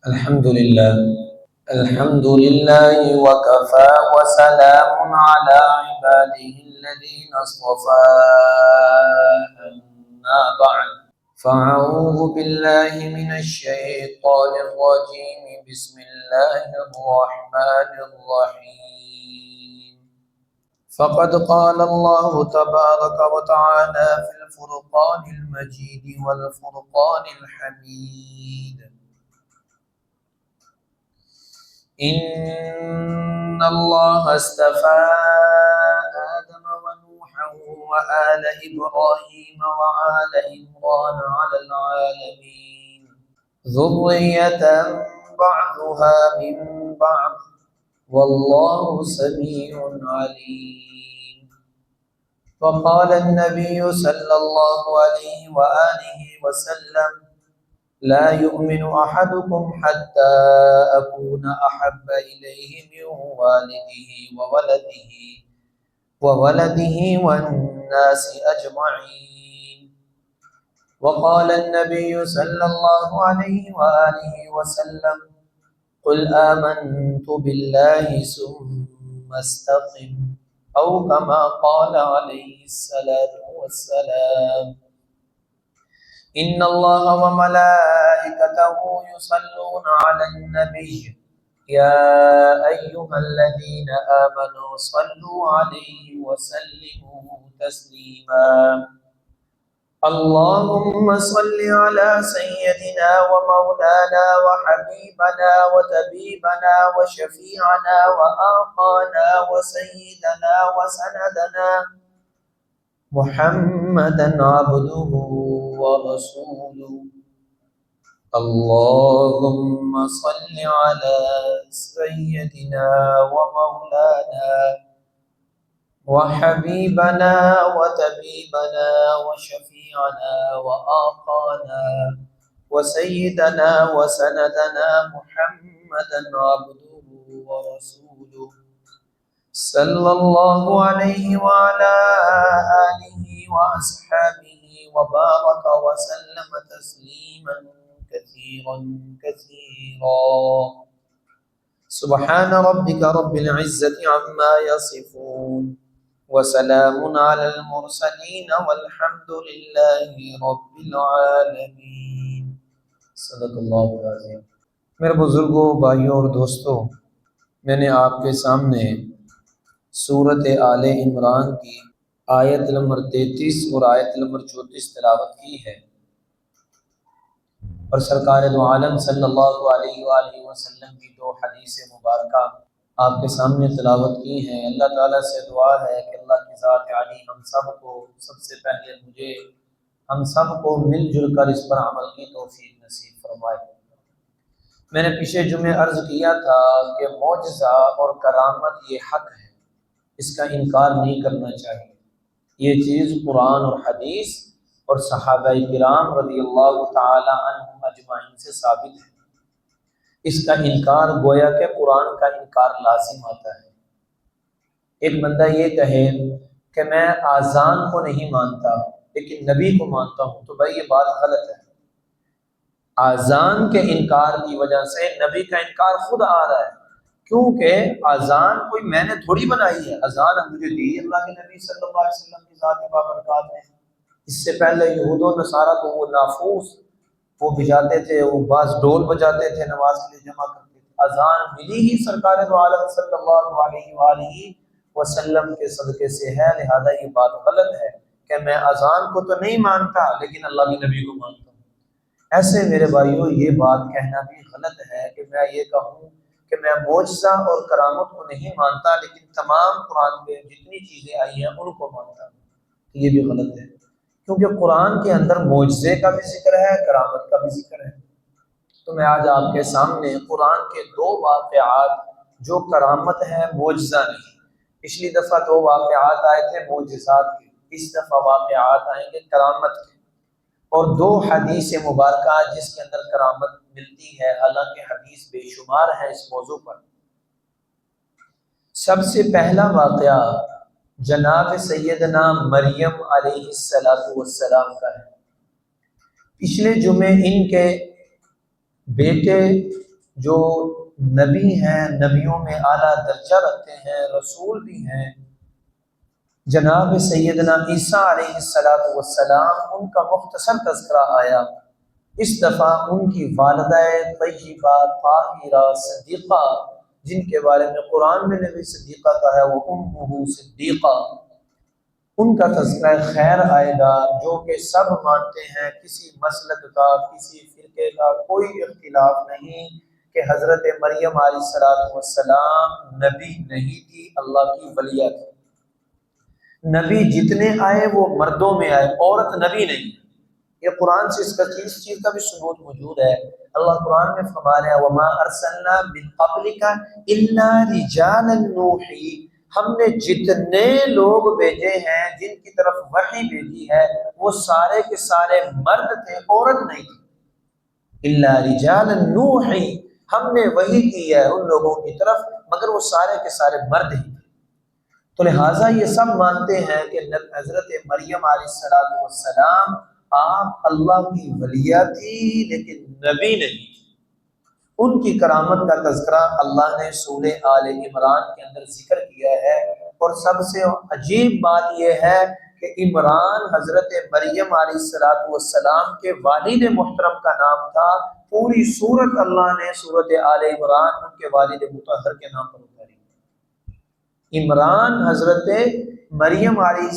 الحمد لله. الحمد لله وكفى وسلام على عباده الذين اصطفى. أما بعد، فأعوذ بالله من الشيطان الرجيم. بسم الله الرحمن الرحيم. فقد قال الله تبارك وتعالى في الفرقان المجيد والفرقان الحميد: إن الله اصطفى آدم ونوحا وآل إبراهيم وآل عمران على العالمين ذرية بعضها من بعض والله سميع عليم. وقال النبي صلى الله عليه وآله وسلم: لا يؤمن أحدكم حتى أكون أحب إليه من والده والناس أجمعين. وقال النبي صلى الله عليه وآله وسلم: قل آمنت بالله ثم استقم، أو كما قال عليه الصلاة والسلام. إن الله وملائكته يصلون على النبي يا أيها الذين آمنوا صلوا عليه وسلموا تسليما. اللهم صل على سيدنا ومولانا وحبيبنا وطبيبنا وشفيعنا وآقانا وسيدنا وسندنا محمدا عبده ورسوله. اللهم صل على سيدنا ومولانا وحبيبنا وطبيبنا وشفيعنا وآقانا وسيدنا وسندنا محمدا عبده ورسوله صلى الله عليه وعلى آله وأصحابه وبارك وسلم تسليما كثيرا سبحان ربك رب العزة عما يصفون وسلام على المرسلين والحمد لله رب العالمين. صدق اللہ العظیم. میرے بزرگوں، بھائیوں اور دوستوں، میں نے آپ کے سامنے سورۃ آل عمران کی آیت نمبر 33 اور آیت نمبر 34 تلاوت کی ہے، اور سرکار دو عالم صلی اللہ علیہ وآلہ وسلم کی دو حدیث مبارکہ آپ کے سامنے تلاوت کی ہیں۔ اللہ تعالیٰ سے دعا ہے کہ اللہ کی ذات عالی ہم سب کو، سب سے پہلے مجھے، ہم سب کو مل جل کر اس پر عمل کی توفیق نصیب فرمائے۔ میں نے پچھلے جمعے عرض کیا تھا کہ معجزہ اور کرامت یہ حق ہے، اس کا انکار نہیں کرنا چاہیے۔ یہ چیز قرآن اور حدیث اور صحابہ کرام رضی اللہ تعالی عنہم اجمعین سے ثابت ہے۔ اس کا انکار گویا کہ قرآن کا انکار لازم آتا ہے۔ ایک بندہ یہ کہے کہ میں آذان کو نہیں مانتا لیکن نبی کو مانتا ہوں، تو بھائی یہ بات غلط ہے۔ آذان کے انکار کی وجہ سے نبی کا انکار خود آ رہا ہے، کیونکہ آذان کوئی میں نے تھوڑی بنائی ہے، آذان مجھے دی اللہ کے نبی صلی اللہ علیہ وسلم کی ذات بابرکات نے۔ اس سے پہلے یہود و نصارہ تو وہ نافوس وہ بجاتے تھے، وہ بعض ڈول بجاتے تھے، نماز کے لیے جمع کرتے تھے۔ اذان ملی ہی سرکار دو عالم صلی اللہ علیہ وآلہ وسلم کے صدقے سے ہے، لہذا یہ بات غلط ہے کہ میں اذان کو تو نہیں مانتا لیکن اللہ کے نبی کو مانتا ہوں۔ ایسے میرے بھائیوں یہ بات کہنا بھی غلط ہے کہ میں یہ کہوں کہ میں معجزہ اور کرامت کو نہیں مانتا لیکن تمام قرآن میں جتنی چیزیں آئی ہیں ان کو مانتا ہوں، یہ بھی غلط ہے، کیونکہ قرآن کے اندر معجزے کا بھی ذکر ہے، کرامت کا بھی ذکر ہے۔ تو میں آج آپ کے سامنے قرآن کے دو واقعات جو کرامت ہیں، معجزہ نہیں۔ پچھلی دفعہ دو واقعات آئے تھے معجزات کے، اس دفعہ واقعات آئیں گے کرامت کے، اور دو حدیث مبارکہ جس کے اندر کرامت ملتی ہے، حالانکہ حدیث بے شمار ہے اس موضوع پر۔ سب سے پہلا واقعہ جناب سیدنا مریم علیہ السلام کا ہے۔ پچھلے جمعے ان کے بیٹے جو نبی ہیں، نبیوں میں اعلیٰ درجہ رکھتے ہیں، رسول بھی ہیں، جناب سیدنا عیسیٰ علیہ السلام، ان کا مختصر تذکرہ آیا۔ اس دفعہ ان کی والدہ طیبہ طاہرہ صدیقہ، جن کے بارے میں قرآن میں نے بھی صدیقہ کہا ہے، وہ امہ صدیقہ، ان کا تذکرہ خیر آئے گا، جو کہ سب مانتے ہیں کسی مسلک کا، کسی فرقے کا کوئی اختلاف نہیں کہ حضرت مریم علیہ السلام نبی نہیں تھی، اللہ کی ولیہ تھی۔ نبی جتنے آئے وہ مردوں میں آئے، عورت نبی نہیں۔ یہ قرآن سے اس چیز کا بھی ثبوت موجود ہے۔ اللہ قرآن میں فرما رہا ہے وَمَا أَرْسَلْنَا مِن قَبْلِكَ إِلَّا رِجَالًا نُوحِي، ہم نے جتنے لوگ بھیجے ہیں، جن کی طرف وحی بھیجی ہے، وہ سارے کے سارے مرد تھے، عورت نہیں تھی۔ إِلَّا رِجَالًا نُوحِي، ہم نے وحی کی ہے ان لوگوں کی طرف، مگر وہ سارے کے سارے مرد ہی۔ تو لہٰذا یہ سب مانتے ہیں کہ حضرت مریم علیہ السلام آپ اللہ کی ولیہ تھی، لیکن نبی نہیں تھی۔ ان کی کرامت کا تذکرہ اللہ نے سورہ آل عمران کے اندر ذکر کیا ہے، اور سب سے عجیب بات یہ ہے کہ عمران حضرت مریم علیہ السلام کے والد محترم کا نام تھا۔ پوری سورت اللہ نے سورت آل عمران ان کے والد مطہر کے نام پر اتاری۔ عمران حضرت مریم علیہ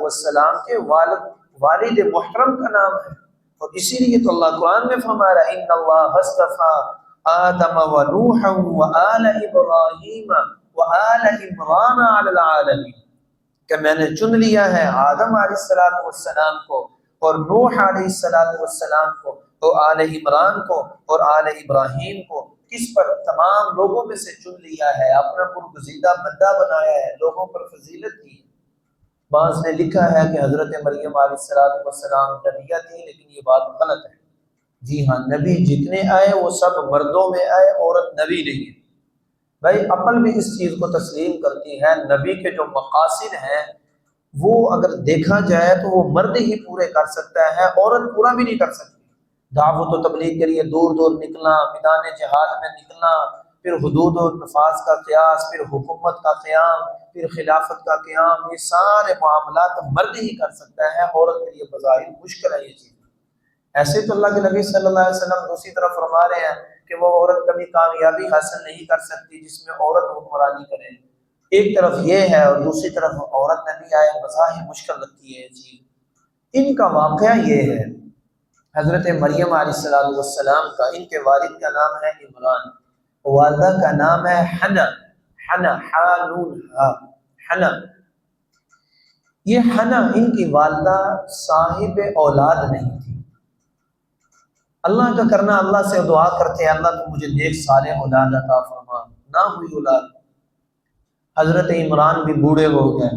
السلام کے والد محترم کا نام ہے، اور اسی لیے تو اللہ قرآن میں فرما رہا ہے ان اللہ اصطفیٰ آدم و نوحا و آل ابراہیم و آل عمران علی العالمین، کہ میں نے چن لیا ہے آدم علیہ السلام کو اور نوح علیہ السلام کو اور آل عمران کو اور آل ابراہیم کو، کس پر؟ تمام لوگوں میں سے چن لیا ہے، اپنا برگزیدہ بندہ بنایا ہے، لوگوں پر فضیلت کی۔ بعض نے لکھا ہے کہ حضرت مریم علیہ السلام نبیہ تھی، لیکن یہ بات غلط ہے۔ جی ہاں، نبی جتنے آئے وہ سب مردوں میں آئے، عورت نبی نہیں ہے۔ بھائی عقل بھی اس چیز کو تسلیم کرتی ہے، نبی کے جو مقاصد ہیں وہ اگر دیکھا جائے تو وہ مرد ہی پورے کر سکتا ہے، عورت پورا بھی نہیں کر سکتی۔ دعوت و تبلیغ کے لیے دور دور نکلنا، میدان جہاد میں نکلنا، پھر حدود و نفاذ کا قیاس، پھر حکومت کا قیام، پھر خلافت کا قیام، یہ سارے معاملات مرد ہی کر سکتا ہے، عورت کے لیے بظاہر مشکل ہے یہ چیز۔ ایسے تو اللہ کے نبی صلی اللہ علیہ وسلم دوسری طرف فرما رہے ہیں کہ وہ عورت کبھی کامیابی حاصل نہیں کر سکتی جس میں عورت حکمرانی کرے۔ ایک طرف یہ ہے اور دوسری طرف عورت نبی آئے، بظاہر مشکل لگتی ہے یہ چیز۔ ان کا واقعہ یہ ہے حضرت مریم علیہ السلام کا، ان کے والد کا نام ہے عمران، والدہ کا نام ہے حنا، حنا حنا۔ یہ حنا ان کی والدہ صاحب اولاد نہیں تھی۔ اللہ کا کرنا، اللہ سے دعا کرتے ہیں اللہ تو مجھے نیک صالح اولاد عطا فرما، نہ ہوئی اولاد، حضرت عمران بھی بوڑھے ہو گئے۔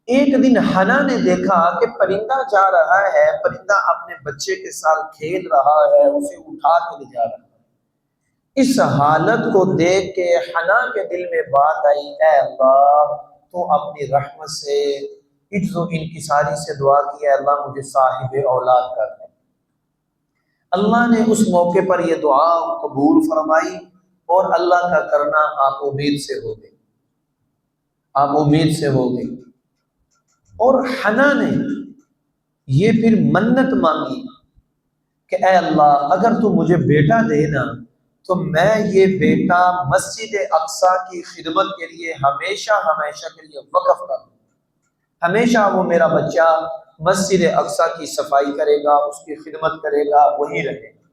ایک دن حنا نے دیکھا کہ پرندہ جا رہا ہے، پرندہ اپنے بچے کے ساتھ کھیل رہا ہے، اسے اٹھا کے لے جا رہا ہے۔ اس حالت کو دیکھ کے حنا کے دل میں بات آئی، اے اللہ تو اپنی رحمت سے عجز و انکساری سے دعا کی، اے اللہ مجھے صاحب اولاد کر دے۔ اللہ نے اس موقع پر یہ دعا قبول فرمائی، اور اللہ کا کرنا آپ امید سے ہو گئی، آپ امید سے ہو گئی۔ اور حنا نے یہ پھر منت مانگی کہ اے اللہ اگر تو مجھے بیٹا دینا تو میں یہ بیٹا مسجد اقصیٰ کی خدمت کے لیے ہمیشہ ہمیشہ کے لیے وقف کر دوں، ہمیشہ وہ میرا بچہ مسجد اقصیٰ کی صفائی کرے گا، اس کی خدمت کرے گا، وہی رہے گا۔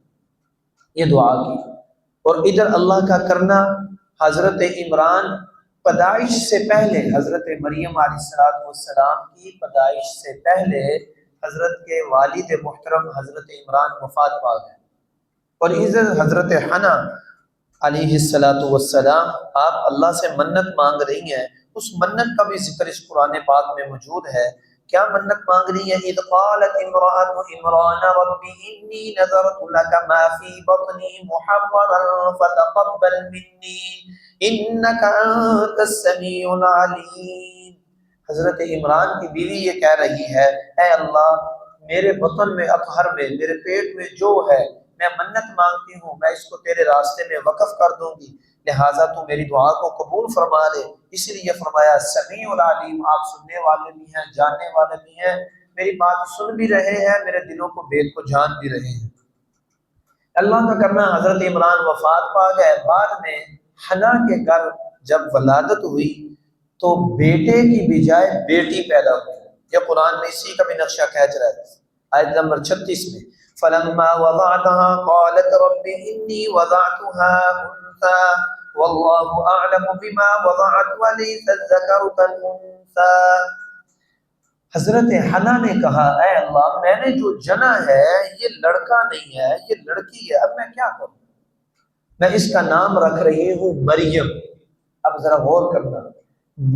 یہ دعا کی، اور ادھر اللہ کا کرنا، حضرت عمران پیدائش سے پہلے، حضرت مریم علیہ السلام کی پیدائش سے پہلے حضرت کے والد محترم حضرت عمران وفات پا گئے، اور ادھر حضرت حنا علیہ السلام آپ اللہ سے منت مانگ رہی ہیں۔ اس منت کا بھی ذکر اس قرآن پاک میں موجود ہے۔ کیا منت مانگ رہی ہیں؟ اذ قالت امرأة عمران رب انی نذرت لك ما في بطنی محررا فتقبل منی انک انت السمیع العلیم۔ حضرت عمران کی بیوی یہ کہہ رہی ہے، اے اللہ میرے بطن میں، اطہر میں، میرے پیٹ میں جو ہے میں منت مانگتی ہوں، میں اس کو تیرے راستے میں وقف کر دوں گی، لہٰذا تو میری دعا کو قبول فرما لے۔ اس لیے فرمایا سمیع العلیم، آپ سننے والے بھی ہیں، جاننے والے بھی ہیں، میری بات سن بھی رہے ہیں، میرے دلوں کو بید کو جان بھی رہے ہیں۔ اللہ کا کرنا حضرت عمران وفات پا گئے، بعد میں حنا کے گھر جب ولادت ہوئی تو بیٹے کی بجائے بیٹی پیدا ہوئی۔ یہ قرآن میں اسی کا بھی نقشہ کھینچ رہا ہے، آیت نمبر 36 میں فَلَمَّا وَضَعْتَهَا قَالَتْ رَبِّ إِنِّي وَضَعْتُهَا أُنثَىٰ وَاللَّهُ أَعْلَمُ بِمَا وَضَعَتْ وَلَيْسَ الذَّكَرُ كَالْأُنثَىٰ۔ حضرت حنا نے کہا اے اللہ، میں نے جو جنا ہے یہ لڑکا نہیں ہے، یہ لڑکی ہے، اب میں کیا کروں؟ میں اس کا نام رکھ رہی ہوں مریم۔ اب ذرا غور کرنا،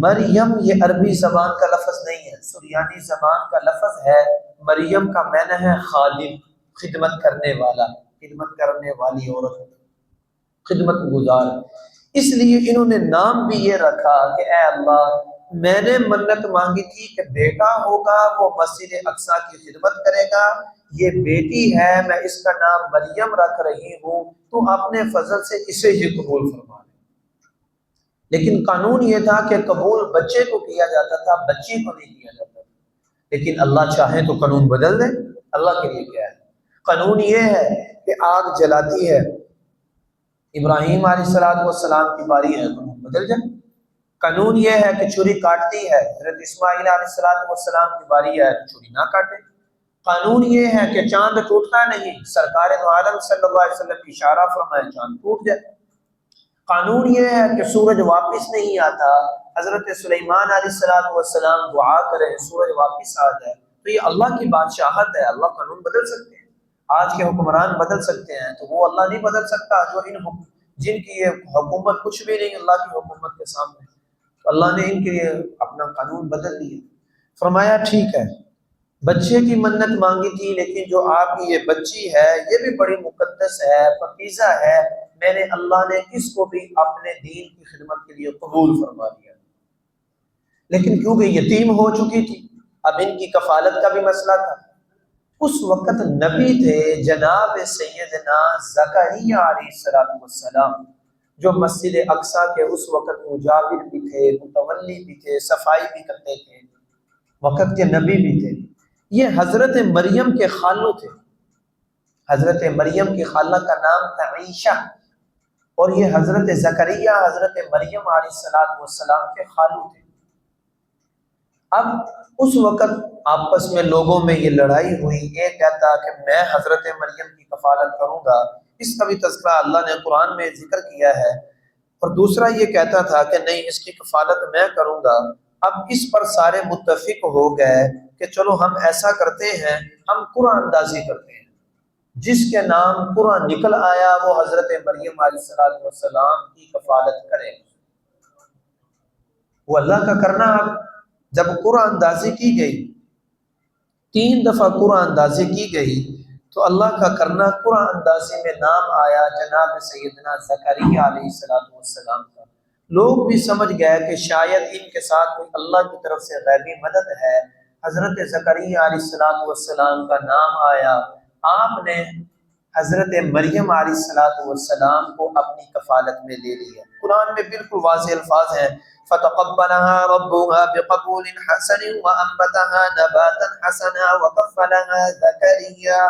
مریم یہ عربی زبان کا لفظ نہیں ہے، سریانی زبان کا لفظ ہے۔ مریم کا معنی ہے خادم، خدمت کرنے والا، خدمت کرنے والی عورت، خدمت گزار۔ اس لیے انہوں نے نام بھی یہ رکھا کہ اے اللہ، میں نے منت مانگی تھی کہ بیٹا ہوگا، وہ مسجد اقصیٰ کی خدمت کرے گا، یہ بیٹی ہے، میں اس کا نام مریم رکھ رہی ہوں، تو اپنے فضل سے اسے ہی قبول فرما لے۔ لیکن قانون یہ تھا کہ قبول بچے کو کیا جاتا تھا، بچی کو نہیں کیا جاتا تھا۔ لیکن اللہ چاہے تو قانون بدل دے، اللہ کے لیے کیا ہے؟ قانون یہ ہے کہ آگ جلاتی ہے، ابراہیم علیہ السلام کی باری ہے، قانون بدل جائے۔ قانون یہ ہے کہ چھری کاٹتی ہے، حضرت اسماعیل علیہ السلام کی باری ہے تو چھری نہ کاٹے۔ قانون یہ ہے کہ چاند ٹوٹتا نہیں، سرکار دو عالم صلی اللہ علیہ وسلم کی اشارہ فرمائے چاند ٹوٹ جائے۔ قانون یہ ہے کہ سورج واپس نہیں آتا، حضرت سلیمان علیہ السلام دعا کرے سورج واپس آ جائے، تو یہ اللہ کی بادشاہت ہے، اللہ قانون بدل سکتے ہیں، آج کے حکمران بدل سکتے ہیں، تو وہ اللہ نہیں بدل سکتا جو جن کی یہ حکومت کچھ بھی نہیں اللہ کی حکومت کے سامنے، تو اللہ نے ان کے لیے اپنا قانون بدل دیا۔ فرمایا ٹھیک ہے، بچے کی منت مانگی تھی، لیکن جو آپ کی یہ بچی ہے یہ بھی بڑی مقدس ہے، پاکیزہ ہے، میں نے اللہ نے اس کو بھی اپنے دین کی خدمت کے لیے قبول فرما دیا۔ لیکن کیونکہ یتیم ہو چکی تھی، اب ان کی کفالت کا بھی مسئلہ تھا۔ اس وقت نبی تھے جناب سیدنا زکریا علیہ السلام، جو مسجد اقصیٰ کے اس وقت مجاور بھی تھے، متولی بھی تھے، صفائی بھی کرتے تھے، وقت کے نبی بھی تھے۔ یہ حضرت مریم کے خالو تھے، حضرت مریم کی خالہ کا نام تھا عیشہ، اور یہ حضرت زکریا حضرت مریم علیہ السلام کے خالو تھے۔ اب اس وقت آپس میں لوگوں میں یہ لڑائی ہوئی، ایک کہتا کہ میں حضرت مریم کی کفالت کروں گا، اس کا بھی تذکرہ اللہ نے قرآن میں ذکر کیا ہے، اور دوسرا یہ کہتا تھا کہ نہیں، اس کی کفالت میں کروں گا۔ اب اس پر سارے متفق ہو گئے کہ چلو ہم ایسا کرتے ہیں، ہم قرآن اندازی کرتے ہیں، جس کے نام قرآن نکل آیا وہ حضرت مریم علیہ السلام کی کفالت کرے۔ وہ اللہ کا کرنا۔ اب جب قرآن اندازی کی گئی، 3 دفعہ قرآن اندازی کی گئی، تو اللہ کا کرنا قرآن اندازی میں نام آیا جناب سیدنا زکریا علیہ السلام کا۔ لوگ بھی سمجھ گئے کہ شاید ان کے ساتھ کوئی اللہ کی طرف سے غیبی مدد ہے۔ حضرت زکریا علیہ السلام کا نام آیا، آپ نے حضرت مریم علیہ السلام کو اپنی کفالت میں لے لیا۔ قرآن میں بالکل واضح الفاظ ہیں، فَتَقَبَّلَهَا رَبُّهَا بِقَبُولٍ حَسَنٍ وَأَنبَتَهَا نَبَاتًا حَسَنًا وَكَفَّلَهَا زَكَرِيَّا۔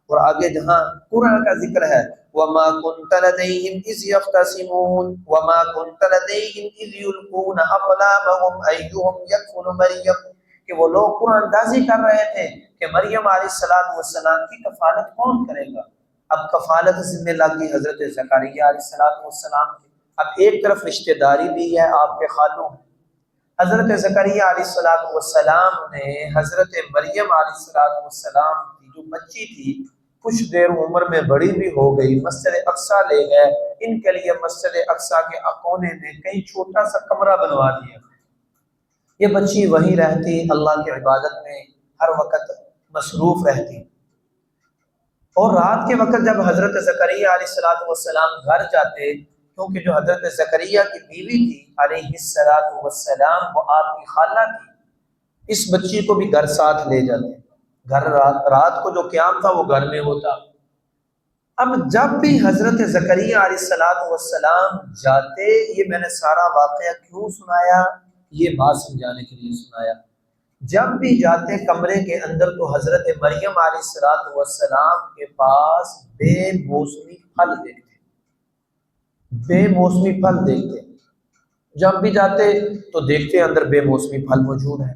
اور آگے جہاں قرآن کا ذکر ہے وَمَا كُنْتَ لَدَيْهِمْ إِذْ يَخْتَصِمُونَ وَمَا كُنْتَ لَدَيْهِمْ إِذْ يُلْقُونَ أَقْلَامَهُمْ أَيُّهُمْ يَكْفُلُ مَرْيَمَ، کہ وہ لوگ قرآن اندازی کر رہے تھے کہ مریم علیہ السلام کی کفالت کون کرے گا۔ اب کفالت ذمہ لگی حضرت زکریا علیہ السلام کی۔ اب ایک طرف رشتہ داری بھی ہے، آپ کے خالوں، حضرت زکریا علیہ السلام نے حضرت مریم علیہ السلام کی جو بچی تھی کچھ دیر عمر میں بڑی بھی ہو گئی، مسجد اقصیٰ لے گئے، ان کے لیے مسجد اقصیٰ کے کونے میں کہیں چھوٹا سا کمرہ بنوا دیا، یہ بچی وہیں رہتی، اللہ کی عبادت میں ہر وقت مصروف رہتی۔ اور رات کے وقت جب حضرت زکریا علیہ السلام گھر جاتے، کیونکہ جو حضرت زکریا کی بیوی تھی علیہ السلام وہ آپ کی خالہ تھی، اس بچی کو بھی گھر ساتھ لے جاتے، گھر رات کو جو قیام تھا وہ گھر میں ہوتا۔ اب جب بھی حضرت زکریا علیہ السلام جاتے، یہ میں نے سارا واقعہ کیوں سنایا؟ یہ بات سمجھانے کے لیے سنایا۔ جب بھی جاتے کمرے کے اندر تو حضرت مریم علیہ السلام کے پاس بے موسمی پھل دیکھتے، بے موسمی پھل دیکھتے۔ جب بھی جاتے تو دیکھتے اندر بے موسمی پھل موجود ہیں۔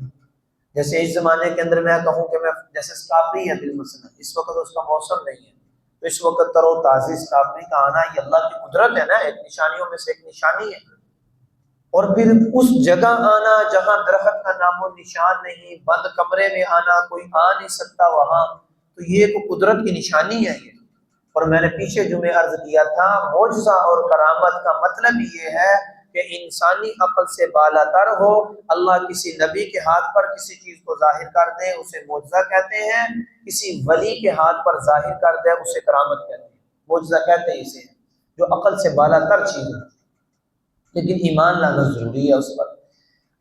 جیسے اس زمانے کے اندر میں کہوں کہ میں جیسے اسٹرابری ہے بالمثل، اس وقت اس کا موسم نہیں ہے، تو اس وقت تر و تازی اسٹرابری کا آنا یہ اللہ کی قدرت ہے نا، ایک نشانیوں میں سے ایک نشانی ہے۔ اور پھر اس جگہ آنا جہاں درخت کا نام و نشان نہیں، بند کمرے میں آنا، کوئی آ نہیں سکتا وہاں، تو یہ ایک قدرت کی نشانی ہے یہ۔ اور میں نے پیچھے جمعے عرض کیا تھا، معجزہ اور کرامت کا مطلب یہ ہے کہ انسانی عقل سے بالا تر ہو، اللہ کسی نبی کے ہاتھ پر کسی چیز کو ظاہر کر دے اسے معجزہ کہتے ہیں، کسی ولی کے ہاتھ پر ظاہر کر دے اسے کرامت کہتے ہیں، معجزہ کہتے ہیں اسے، جو عقل سے بالا تر چیز ہے، لیکن ایمان لانا ضروری ہے اس پر۔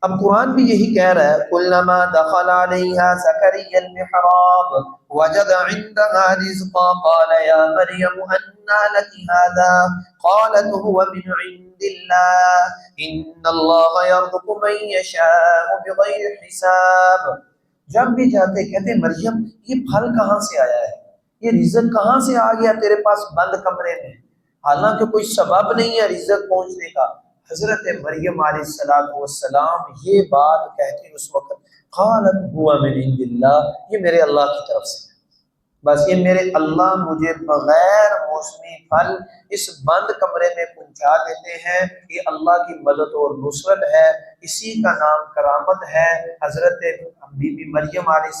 اب قرآن بھی یہی کہہ رہا ہے، کلما دخل علیہا زکریا المحراب وجد عندها رزقا قال یا مریم انا لک هذا قالت هو من عند اللہ ان اللہ یرزق من یشاء بغیر حساب۔ جب بھی جاتے کہتے مریم یہ پھل کہاں سے آیا ہے، یہ رزق کہاں سے آ گیا تیرے پاس بند کمرے میں، حالانکہ کوئی سبب نہیں ہے رزق پہنچنے کا۔ حضرت مریم علیہ السلام یہ بات کہتی اس وقت، قالت هو من عند اللہ، یہ میرے اللہ کی طرف سے ہے، بس یہ میرے اللہ مجھے بغیر موسمی پھل اس بند کمرے میں پہنچا دیتے ہیں، یہ اللہ کی مدد اور نصرت ہے، اسی کا نام کرامت ہے۔ حضرت بی بی مریم علیہ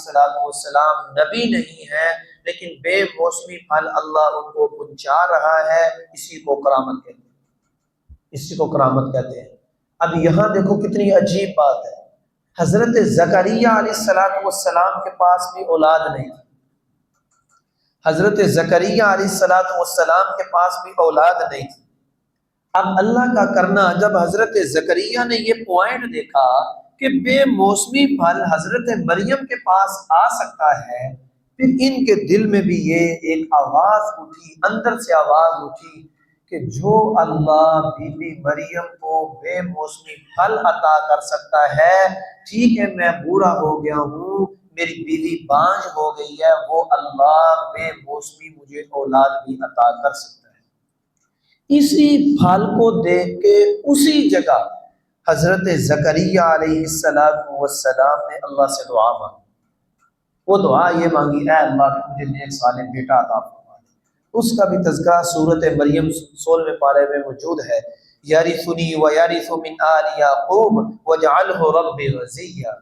السلام نبی نہیں ہے، لیکن بے موسمی پھل اللہ ان کو پہنچا رہا ہے، اسی کو کرامت کہتے ہیں، اسی کو کرامت کہتے ہیں۔ اب یہاں دیکھو کتنی عجیب بات ہے، حضرت زکریا علیہ السلام کے پاس بھی اولاد نہیں تھی، حضرت زکریا علیہ السلام کے پاس بھی اولاد نہیں تھی۔ اب اللہ کا کرنا، جب حضرت زکریا نے یہ پوائنٹ دیکھا کہ بے موسمی پھل حضرت مریم کے پاس آ سکتا ہے، پھر ان کے دل میں بھی یہ ایک آواز اٹھی، اندر سے آواز اٹھی کہ جو اللہ بی بی مریم کو بے موسمی پھل عطا کر سکتا ہے، ٹھیک ہے میں بوڑھا ہو گیا ہوں، میری بیوی بانجھ ہو گئی ہے، وہ اللہ بے موسمی مجھے اولاد بھی عطا کر سکتا ہے۔ اسی پھل کو دیکھ کے اسی جگہ حضرت زکریا علیہ السلام نے اللہ سے دعا مانگی۔ وہ دعا یہ مانگی، اے اللہ تو مجھے نیک صالح بیٹا عطا فرما دے۔ اس کا بھی تذکرہ سورۃ مریم 16ویں پارے میں موجود ہے، یرثنی ویرث من آل یعقوب واجعلہ رب رضیہ۔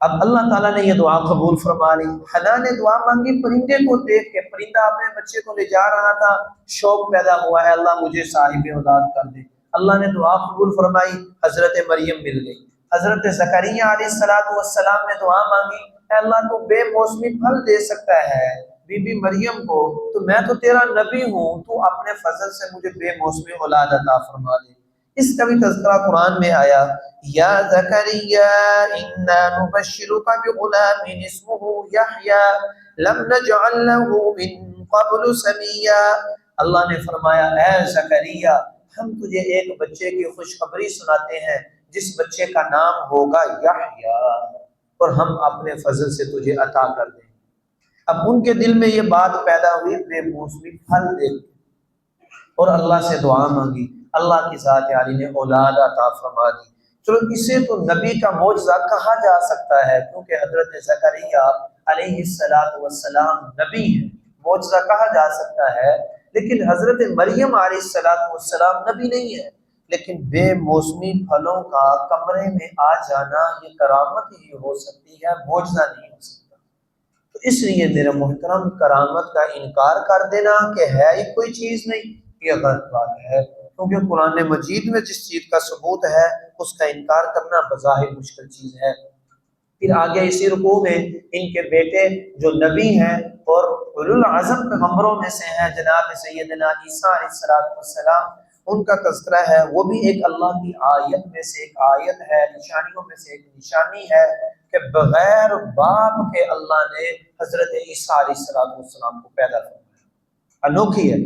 اب اللہ تعالیٰ نے یہ دعا قبول فرما لی۔ حنا نے دعا مانگی پرندے کو دیکھ کے، پرندہ اپنے بچے کو لے جا رہا تھا، شوق پیدا ہوا ہے اللہ مجھے صاحب اولاد کر دے، اللہ نے دعا قبول فرمائی، حضرت مریم مل گئی۔ حضرت زکریا علیہ السلام نے دعا مانگی، اے اللہ تو بے موسمی پھل دے سکتا ہے بی بی مریم کو، تو میں تو تیرا نبی ہوں، تو اپنے فضل سے مجھے بے موسمی اولاد عطا فرما دے۔ اس کا بھی تذکرہ قرآن میں آیا، یا زکریا انا نبشرک بغلام اسمہ یحییٰ لم نجعل له من قبل سمیا۔ اللہ نے فرمایا، اے زکریا ہم تجھے ایک بچے کی خوشخبری سناتے ہیں جس بچے کا نام ہوگا یحییٰ، اور ہم اپنے فضل سے تجھے عطا کر دیں۔ اب ان کے دل میں یہ بات پیدا ہوئی بے موسمی پھل دیکھ، اور اللہ سے دعا مانگی، اللہ کی ذات عالی نے اولاد عطا فرما دی۔ چلو اسے تو نبی کا معجزہ کہا جا سکتا ہے، کیونکہ حضرت زکریا علیہ السلام نبی ہیں، معجزہ کہا جا سکتا ہے، لیکن حضرت مریم علیہ السلام نبی نہیں ہے۔ لیکن بے موسمی پھلوں کا کمرے میں آ جانا یہ کرامت ہی ہو سکتی ہے، معجزہ نہیں ہو سکتا۔ تو اس لیے میرے محترم، کرامت کا انکار کر دینا کہ ہے ہی کوئی چیز نہیں، یہ غلط بات ہے، کیونکہ قرآن مجید میں جس چیز کا ثبوت ہے اس کا انکار کرنا بظاہر مشکل چیز ہے۔ پھر آگے اسی رکوع میں ان کے بیٹے جو نبی ہیں اور اولو العزم پیغمبروں میں سے ہیں، جناب سیدنا عیسیٰ علیہ السلام، ان کا تذکرہ ہے، وہ بھی ایک اللہ کی آیت میں سے ایک آیت ہے، نشانیوں میں سے ایک نشانی ہے کہ بغیر باپ کے اللہ نے حضرت عیسیٰ علیہ السلام کو پیدا کیا۔ انوکھی ہے۔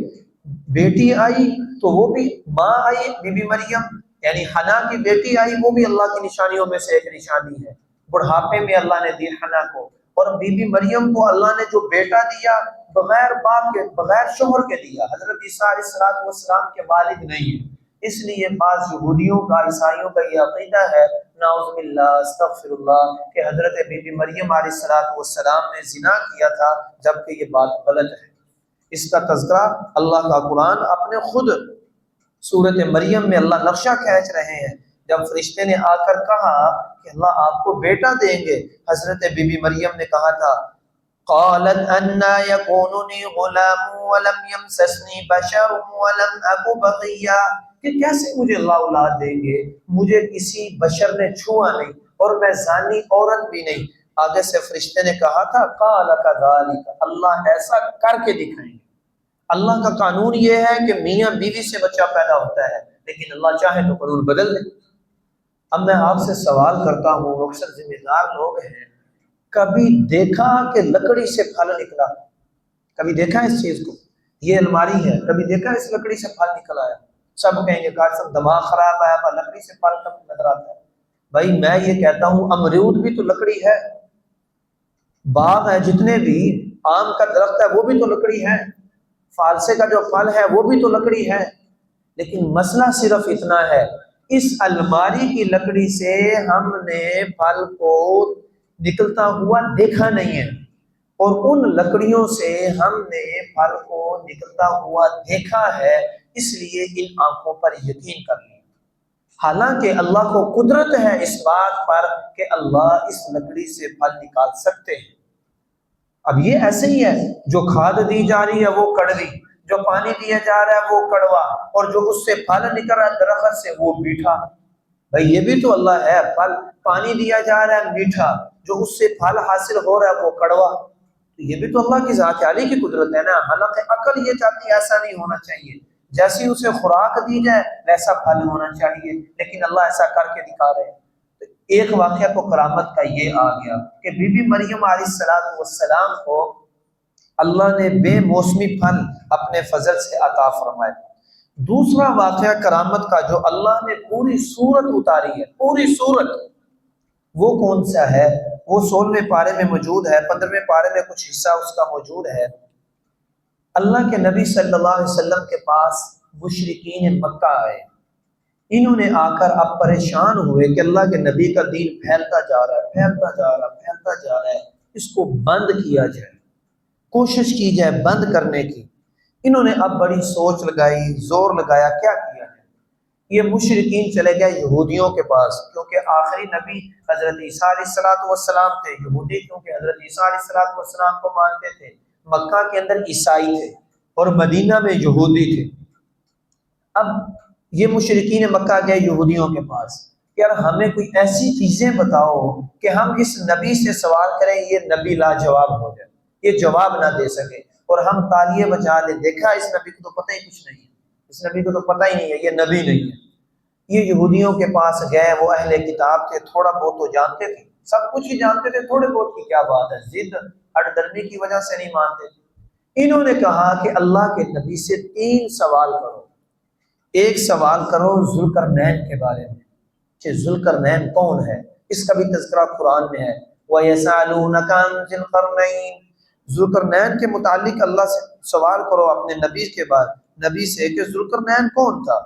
بیٹی آئی تو وہ بھی ماں آئی بی بی مریم، یعنی حنا کی بیٹی آئی، وہ بھی اللہ کی نشانیوں میں سے ایک نشانی ہے۔ بڑھاپے میں اللہ نے دی حنا کو، اور بی بی مریم کو اللہ نے جو بیٹا دیا بغیر باپ کے بغیر شوہر کے دیا۔ حضرت عیسیٰ علیہ السلام کے والد نہیں ہے، اس لیے بعض یہودیوں کا عیسائیوں کا یہ عقیدہ ہے، نعوذ باللہ استغفر اللہ، کہ حضرت بی بی مریم علیہ السلام نے زنا کیا تھا، جبکہ یہ بات غلط ہے۔ اس کا تذکرہ اللہ کا قرآن اپنے خود سورت مریم میں اللہ نقشہ کھینچ رہے ہیں۔ جب فرشتے نے آ کر کہا کہ اللہ آپ کو بیٹا دیں گے، حضرت بی بی مریم نے کہا تھا قالت انا یکون لی غلام ولم یمسسنی بشر ولم اک بغیا، کہ کیسے مجھے اللہ اولاد دیں گے، مجھے کسی بشر نے چھوا نہیں اور میں زانی عورت بھی نہیں۔ آگے سے فرشتے نے کہا تھا قال کذالک، اللہ ایسا کر کے دکھائیں گے۔ اللہ کا قانون یہ ہے کہ میاں بیوی سے بچہ پیدا ہوتا ہے، لیکن اللہ چاہے تو قانون بدل دے۔ اب میں آپ سے سوال کرتا ہوں، اکثر ذمہ دار لوگ ہیں، کبھی دیکھا کہ لکڑی سے پھل نکلا؟ کبھی دیکھا اس چیز کو؟ یہ الماری ہے، کبھی دیکھا اس لکڑی سے پھل نکل آیا؟ سب کہیں گے کہا سب دماغ خراب آیا، پر لکڑی سے پھل کب نظر آتا ہے؟ بھائی میں یہ کہتا ہوں امرود بھی تو لکڑی ہے، باغ ہے جتنے بھی، آم کا درخت ہے وہ بھی تو لکڑی ہے، فالسے کا جو پھل ہے وہ بھی تو لکڑی ہے۔ لیکن مسئلہ صرف اتنا ہے، اس الماری کی لکڑی سے ہم نے پھل کو نکلتا ہوا دیکھا نہیں ہے، اور ان لکڑیوں سے ہم نے پھل کو نکلتا ہوا دیکھا ہے، اس لیے ان آنکھوں پر یقین کر لیا۔ حالانکہ اللہ کو قدرت ہے اس بات پر کہ اللہ اس لکڑی سے پھل نکال سکتے ہیں۔ اب یہ ایسے ہی ہے، جو کھاد دی جا رہی ہے وہ کڑوی، جو پانی دیا جا رہا ہے وہ کڑوا، اور جو اس سے پھل نکل رہا ہے درخت سے وہ میٹھا۔ بھائی یہ بھی تو اللہ ہے، پھل پانی دیا جا رہا ہے میٹھا، جو اس سے پھل حاصل ہو رہا ہے وہ کڑوا۔ یہ بھی تو اللہ کی ذات عالی کی قدرت ہے نا۔ حالانکہ عقل یہ چاہتی ہے ایسا نہیں ہونا چاہیے، جیسی اسے خوراک دی جائے ویسا پھل ہونا چاہیے، لیکن اللہ ایسا کر کے دکھا رہے ہیں۔ ایک واقعہ تو کرامت کا یہ آ گیا کہ بی بی مریم علیہ السلام کو اللہ نے بے موسمی پھل اپنے فضل سے عطا فرمائے۔ دوسرا واقعہ کرامت کا جو اللہ نے پوری سورت اتاری ہے، پوری سورت، وہ کون سا ہے؟ وہ 16ویں پارے میں موجود ہے، 15ویں پارے میں کچھ حصہ اس کا موجود ہے۔ اللہ کے نبی صلی اللہ علیہ وسلم کے پاس مشرکین مکہ آئے، انہوں نے آ کر اب پریشان ہوئے کہ اللہ کے نبی کا دین پھیلتا جا رہا ہے، پھیلتا جا رہا ہے، پھیلتا جا رہا ہے، اس کو بند کیا جائے، کوشش کی جائے بند کرنے کی۔ انہوں نے اب بڑی سوچ لگائی، زور لگایا، کیا کیا ہے؟ یہ مشرکین چلے گئے یہودیوں کے پاس، کیونکہ آخری نبی حضرت عیسیٰ علیہ السلام تھے۔ یہودی کیونکہ حضرت عیسیٰ علیہ السلام کو مانتے تھے، مکہ کے اندر عیسائی تھے اور مدینہ میں یہودی تھے۔ اب یہ مشرکین مکہ گئے یہودیوں کے پاس، یار ہمیں کوئی ایسی چیزیں بتاؤ کہ ہم اس نبی سے سوال کریں، یہ نبی لاجواب ہو جائے، یہ جواب نہ دے سکے اور ہم تالیے بجا لیں، دیکھا اس نبی کو تو پتہ ہی کچھ نہیں ہے، اس نبی کو تو پتہ ہی نہیں ہے، یہ نبی نہیں ہے۔ یہ یہودیوں کے پاس گئے، وہ اہل کتاب تھے، تھوڑا بہت تو جانتے تھے، سب کچھ ہی جانتے تھے، تھوڑے بہت کی کیا بات ہے، ضد ہٹ درمی کی وجہ سے نہیں مانتے تھے۔ انہوں نے کہا کہ اللہ کے نبی سے 3 سوال کرو۔ ایک سوال کرو ذوالقرنین کے بارے میں کہ ذوالقرنین کون ہے، اس کا بھی تذکرہ قرآن میں ہے۔ وَيَسْأَلُونَكَ عَنْ ذِي الْقَرْنَيْنِ، ذوالقرنین کے متعلق اللہ سے سوال کرو اپنے نبی کے بعد، نبی سے کہ ذوالقرنین کون تھا۔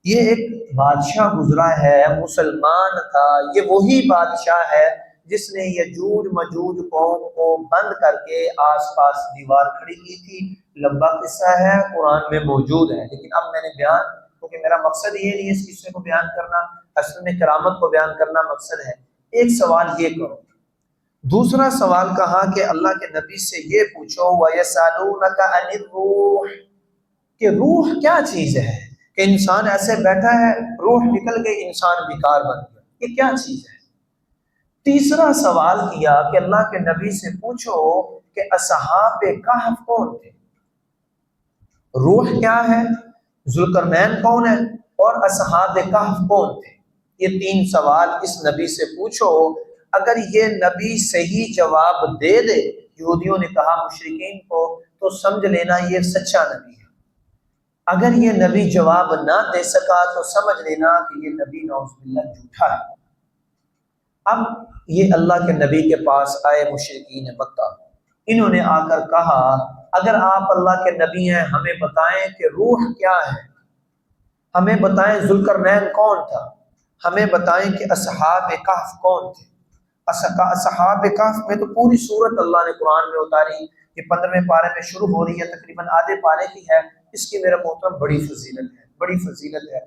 یہ ایک بادشاہ گزرا ہے، مسلمان تھا، یہ وہی بادشاہ ہے جس نے یجوج مجوج قوم کو بند کر کے آس پاس دیوار کھڑی کی تھی۔ لمبا قصہ ہے، قرآن میں موجود ہے، لیکن اب میں نے بیان، کیونکہ میرا مقصد یہ نہیں ہے اس قصے کو بیان کرنا، اصل میں کرامت کو بیان کرنا مقصد ہے۔ ایک سوال یہ کرو۔ دوسرا سوال کہا کہ اللہ کے نبی سے یہ پوچھو وَيَسْأَلُونَكَ عَنِ الرُّوحِ، کہ روح کیا چیز ہے، کہ انسان ایسے بیٹھا ہے روح نکل گئی انسان بیکار بن گیا، یہ کیا چیز ہے۔ تیسرا سوال کیا کہ اللہ کے نبی سے پوچھو کہ اصحاب کہف کون تھے، روح کیا ہے، ذوالقرنین کون ہے، اور اصحاب کہف کون تھے۔ یہ 3 سوال اس نبی سے پوچھو، اگر یہ نبی صحیح جواب دے دے، یہودیوں نے کہا مشرکین کو تو سمجھ لینا یہ سچا نبی ہے۔ اگر یہ نبی جواب نہ دے سکا تو سمجھ لینا کہ یہ نبی نعوذ باللہ جھوٹا ہے۔ اب یہ اللہ کے نبی کے پاس آئے مشرکین مکہ، انہوں نے آ کر کہا اگر آپ اللہ کے نبی ہیں ہمیں بتائیں کہ روح کیا ہے، ہمیں بتائیں ذوالقرنین کون تھا، ہمیں بتائیں کہ اصحاب کہف کون تھے۔ اصحاب کہف میں تو پوری صورت اللہ نے قرآن میں اتاری، یہ 15ویں پارے میں شروع ہو رہی ہے، تقریباً آدھے پارے کی ہے۔ اس کی میرا محترم بڑی فضیلت ہے، بڑی فضیلت ہے،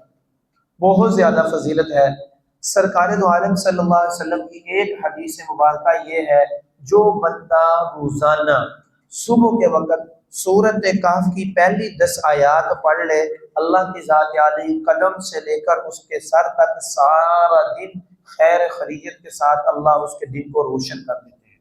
بہت زیادہ فضیلت ہے۔ سرکار دو عالم صلی اللہ علیہ وسلم کی ایک حدیث مبارکہ یہ ہے، جو بندہ روزانہ صبح کے وقت سورۃ کہف کی پہلی 10 آیات پڑھ لے، اللہ کی ذات عالی قدم سے لے کر اس کے سر تک سارا دن خیر خیریت کے ساتھ اللہ اس کے دن کو روشن کر دیتے ہیں۔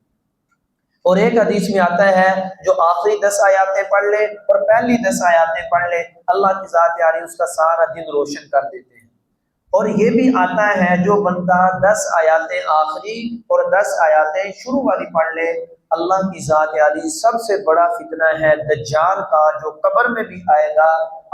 اور ایک حدیث میں آتا ہے جو آخری 10 آیاتیں پڑھ لے اور پہلی 10 آیاتیں پڑھ لے، اللہ کی ذات عالی اس کا سارا دن روشن کر دیتے ہیں۔ اور یہ بھی آتا ہے جو بندہ 10 آیاتیں آخری اور 10 آیاتیں شروع والی پڑھ لے، اللہ کی ذات عالی سب سے بڑا فتنہ ہے دجال کا جو قبر میں بھی آئے گا،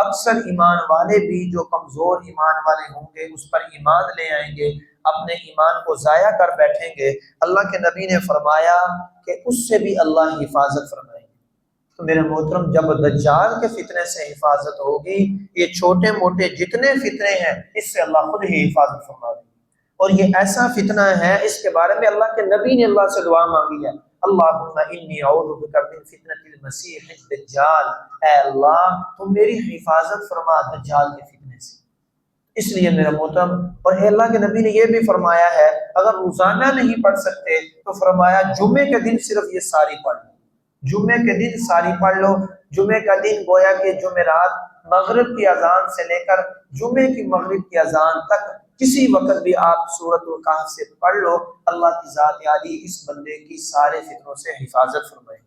اکثر ایمان والے بھی جو کمزور ایمان والے ہوں گے اس پر ایمان لے آئیں گے، اپنے ایمان کو ضائع کر بیٹھیں گے۔ اللہ کے نبی نے فرمایا کہ اس سے بھی اللہ حفاظت فرمائے گا۔ تو میرے محترم جب دجال کے فتنے سے حفاظت ہوگی، یہ چھوٹے موٹے جتنے فتنے ہیں اس سے اللہ خود ہی حفاظت فرما دے گا۔ اور یہ ایسا فتنہ ہے اس کے بارے میں اللہ کے نبی نے اللہ سے دعا مانگی ہے، اللہم انی اعوذ بک من فتنۃ المسیح الدجال، اے اللہ تم میری حفاظت فرما دجال کے فتنے سے۔ اس لیے میرا محترم، اور اللہ کے نبی نے یہ بھی فرمایا ہے اگر روزانہ نہیں پڑھ سکتے تو فرمایا جمعے کے دن صرف یہ ساری پڑھ لو، جمعے کے دن ساری پڑھ لو۔ جمعے کا دن گویا کہ جمعرات مغرب کی اذان سے لے کر جمعے کی مغرب کی اذان تک کسی وقت بھی آپ سورۃ الکہف سے پڑھ لو، اللہ کی ذات عالی اس بندے کی سارے فتنوں سے حفاظت فرمائے گی۔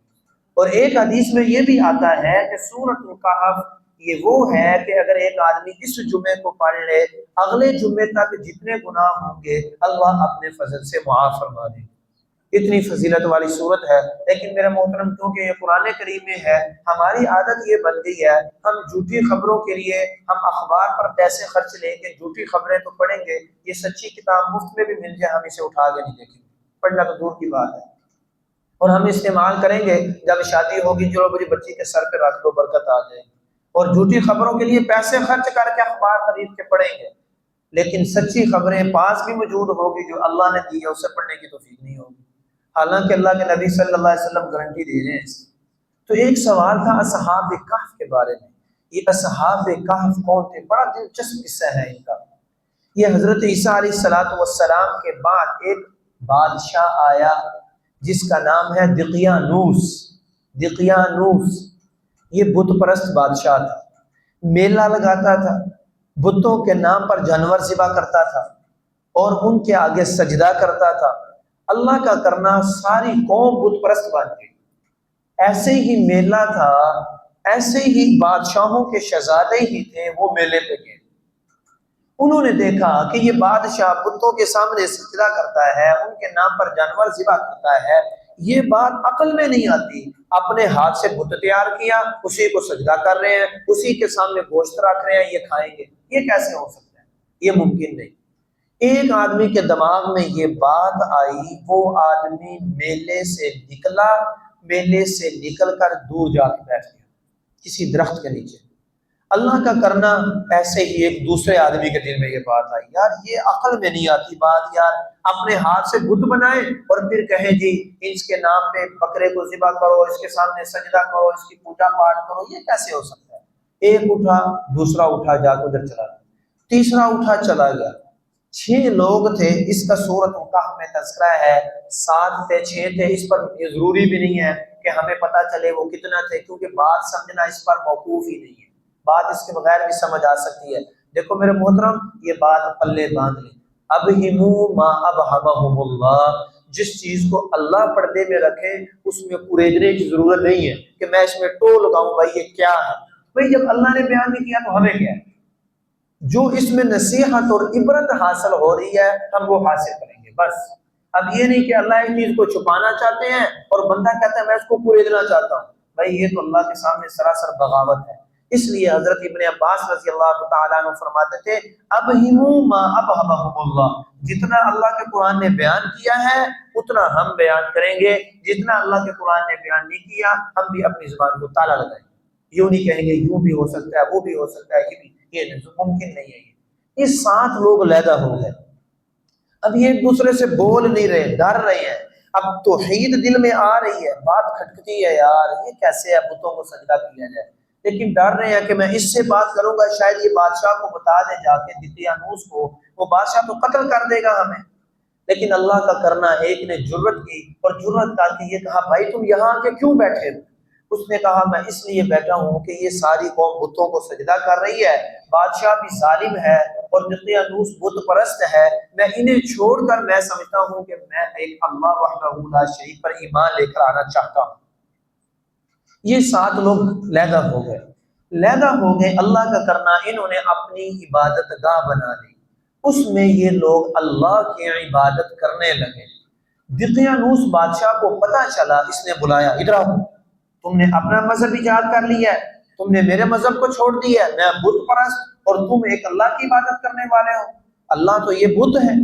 اور ایک حدیث میں یہ بھی آتا ہے کہ سورۃ الکہف یہ وہ ہے کہ اگر ایک آدمی اس جمعے کو پڑھ لے، اگلے جمعے تک جتنے گناہ ہوں گے اللہ اپنے فضل سے معاف فرما دے گا۔ اتنی فضیلت والی صورت ہے۔ لیکن میرا محترم کیونکہ یہ قرآن کریم میں ہے، ہماری عادت یہ بن گئی ہے ہم جھوٹی خبروں کے لیے ہم اخبار پر پیسے خرچ لے کے جھوٹی خبریں تو پڑھیں گے، یہ سچی کتاب مفت میں بھی مل جائے ہم اسے اٹھا کے نہیں دیکھیں گے، پڑھنا تو دور کی بات ہے۔ اور ہم استعمال کریں گے جب شادی ہوگی، چلو میری بچی کے سر پہ رکھ دو برکت آ جائے گی، اور جھوٹی خبروں کے لیے پیسے خرچ کر کے اخبار خرید کے پڑھیں گے، لیکن سچی خبریں پاس بھی موجود ہوگی جو اللہ نے دی ہے اسے پڑھنے کی توفیق نہیں ہوگی، حالانکہ اللہ کے نبی صلی اللہ علیہ وسلم گارنٹی دے رہے ہیں۔ تو ایک سوال تھا اصحاب کہف کے بارے میں، یہ اصحاب کہف کون تھے؟ بڑا دلچسپ قصہ ہے ان کا۔ یہ حضرت عیسیٰ علیہ السلام کے بعد ایک بادشاہ آیا جس کا نام ہے دقیانوس۔ دقیانوس یہ بت پرست بادشاہ تھا، میلہ لگاتا تھا، بتوں کے نام پر جانور ذبح کرتا تھا اور ان کے آگے سجدہ کرتا تھا۔ اللہ کا کرنا ساری قوم بت پرست بن گئی۔ ایسے ہی میلہ تھا، ایسے ہی بادشاہوں کے شہزادے ہی تھے، وہ میلے پہ گئے، انہوں نے دیکھا کہ یہ بادشاہ بتوں کے سامنے سجدہ کرتا ہے، ان کے نام پر جانور ذبح کرتا ہے، یہ بات عقل میں نہیں آتی۔ اپنے ہاتھ سے بت تیار کیا، اسی کو سجدہ کر رہے ہیں، اسی کے سامنے گوشت رکھ رہے ہیں، یہ کھائیں گے، یہ کیسے ہو سکتا ہے؟ یہ ممکن نہیں۔ ایک آدمی کے دماغ میں یہ بات آئی، وہ آدمی میلے سے نکلا، میلے سے نکل کر دور جا کے بیٹھ گیا کسی درخت کے نیچے۔ اللہ کا کرنا ایسے ہی ایک دوسرے آدمی کے دل میں یہ بات آئی، یار یہ عقل میں نہیں آتی بات، یار اپنے ہاتھ سے بت بنائیں اور پھر کہیں جی اس کے نام پہ بکرے کو ذبح کرو، اس کے سامنے سجدہ کرو، اس کی پوجا پاٹ کرو، یہ کیسے ہو سکتا ہے؟ ایک اٹھا، دوسرا اٹھا جا کے ادھر چلا گیا، تیسرا اٹھا چلا گیا، 6 لوگ تھے۔ اس کا سورۃ الکہف میں تذکرہ ہے، 7 تھے 6 تھے، اس پر یہ ضروری بھی نہیں ہے کہ ہمیں پتہ چلے وہ کتنا تھے، کیونکہ بات سمجھنا اس پر موقوف ہی نہیں ہے، بات اس کے بغیر بھی سمجھ آ سکتی ہے۔ دیکھو میرے محترم، یہ بات پلے باندھ لیں، ابہموا ما ابہمہم اللہ، جس چیز کو اللہ پردے میں رکھے اس میں کوریدنے کی ضرورت نہیں ہے کہ میں اس میں ٹو لگاؤں بھائی یہ کیا ہے۔ بھائی جب اللہ نے بیان نہیں کیا تو ہمیں کیا ہے؟ جو اس میں نصیحت اور عبرت حاصل ہو رہی ہے ہم وہ حاصل کریں گے بس۔ اب یہ نہیں کہ اللہ ایک چیز کو چھپانا چاہتے ہیں اور بندہ کہتا ہے میں اس کو کوریدنا چاہتا ہوں، بھائی یہ تو اللہ کے سامنے سراسر بغاوت ہے۔ اس لیے حضرت ابن عباس رضی اللہ تعالیٰ عنہ فرماتے تھے ابہموا ما ابہمہم اللہ، جتنا اللہ کے قرآن نے بیان کیا ہے اتنا ہم بیان کریں گے، جتنا اللہ کے قرآن نے بیان نہیں کیا ہم بھی اپنی زبان کو تالا لگائیں گے، یوں نہیں کہیں گے یوں بھی ہو سکتا ہے وہ بھی ہو سکتا ہے یہ بھی، یہ ممکن نہیں ہے۔ یہ 7 لوگ علیحدہ ہو گئے، اب یہ ایک دوسرے سے بول نہیں رہے، ڈر رہے ہیں۔ اب توحید دل میں آ رہی ہے، بات کھٹکتی ہے یار یہ کیسے ہے بتوں کو سجدہ کیا جائے، لیکن ڈر رہے ہیں کہ میں اس سے بات کروں گا شاید یہ بادشاہ کو بتا دے جا کے دقیانوس کو، وہ بادشاہ تو قتل کر دے گا ہمیں۔ لیکن اللہ کا کرنا، ایک نے جرت کی اور جرت کر کے یہ کہا بھائی تم یہاں کے کیوں بیٹھے ہو؟ اس نے کہا میں اس لیے بیٹھا ہوں کہ یہ ساری قوم بتوں کو سجدہ کر رہی ہے، بادشاہ بھی ظالم ہے اور دقیانوس بت پرست ہے، میں انہیں چھوڑ کر میں سمجھتا ہوں کہ میں ایک اللہ وحدہ لا شریک پر ایمان لے کر آنا چاہتا ہوں۔ یہ 7 لوگ علیحدہ ہو گئے، علیحدہ ہو گئے، اللہ کا کرنا انہوں نے اپنی عبادت گاہ بنا لی، اس میں یہ لوگ اللہ کی عبادت کرنے لگے۔ دقیانوس بادشاہ کو پتہ چلا، اس نے بلایا ادھر آؤ، تم نے اپنا مذہب ایجاد کر لیا ہے، تم نے میرے مذہب کو چھوڑ دیا ہے، میں بت پرست اور تم ایک اللہ کی عبادت کرنے والے ہو، اللہ تو یہ بت ہے۔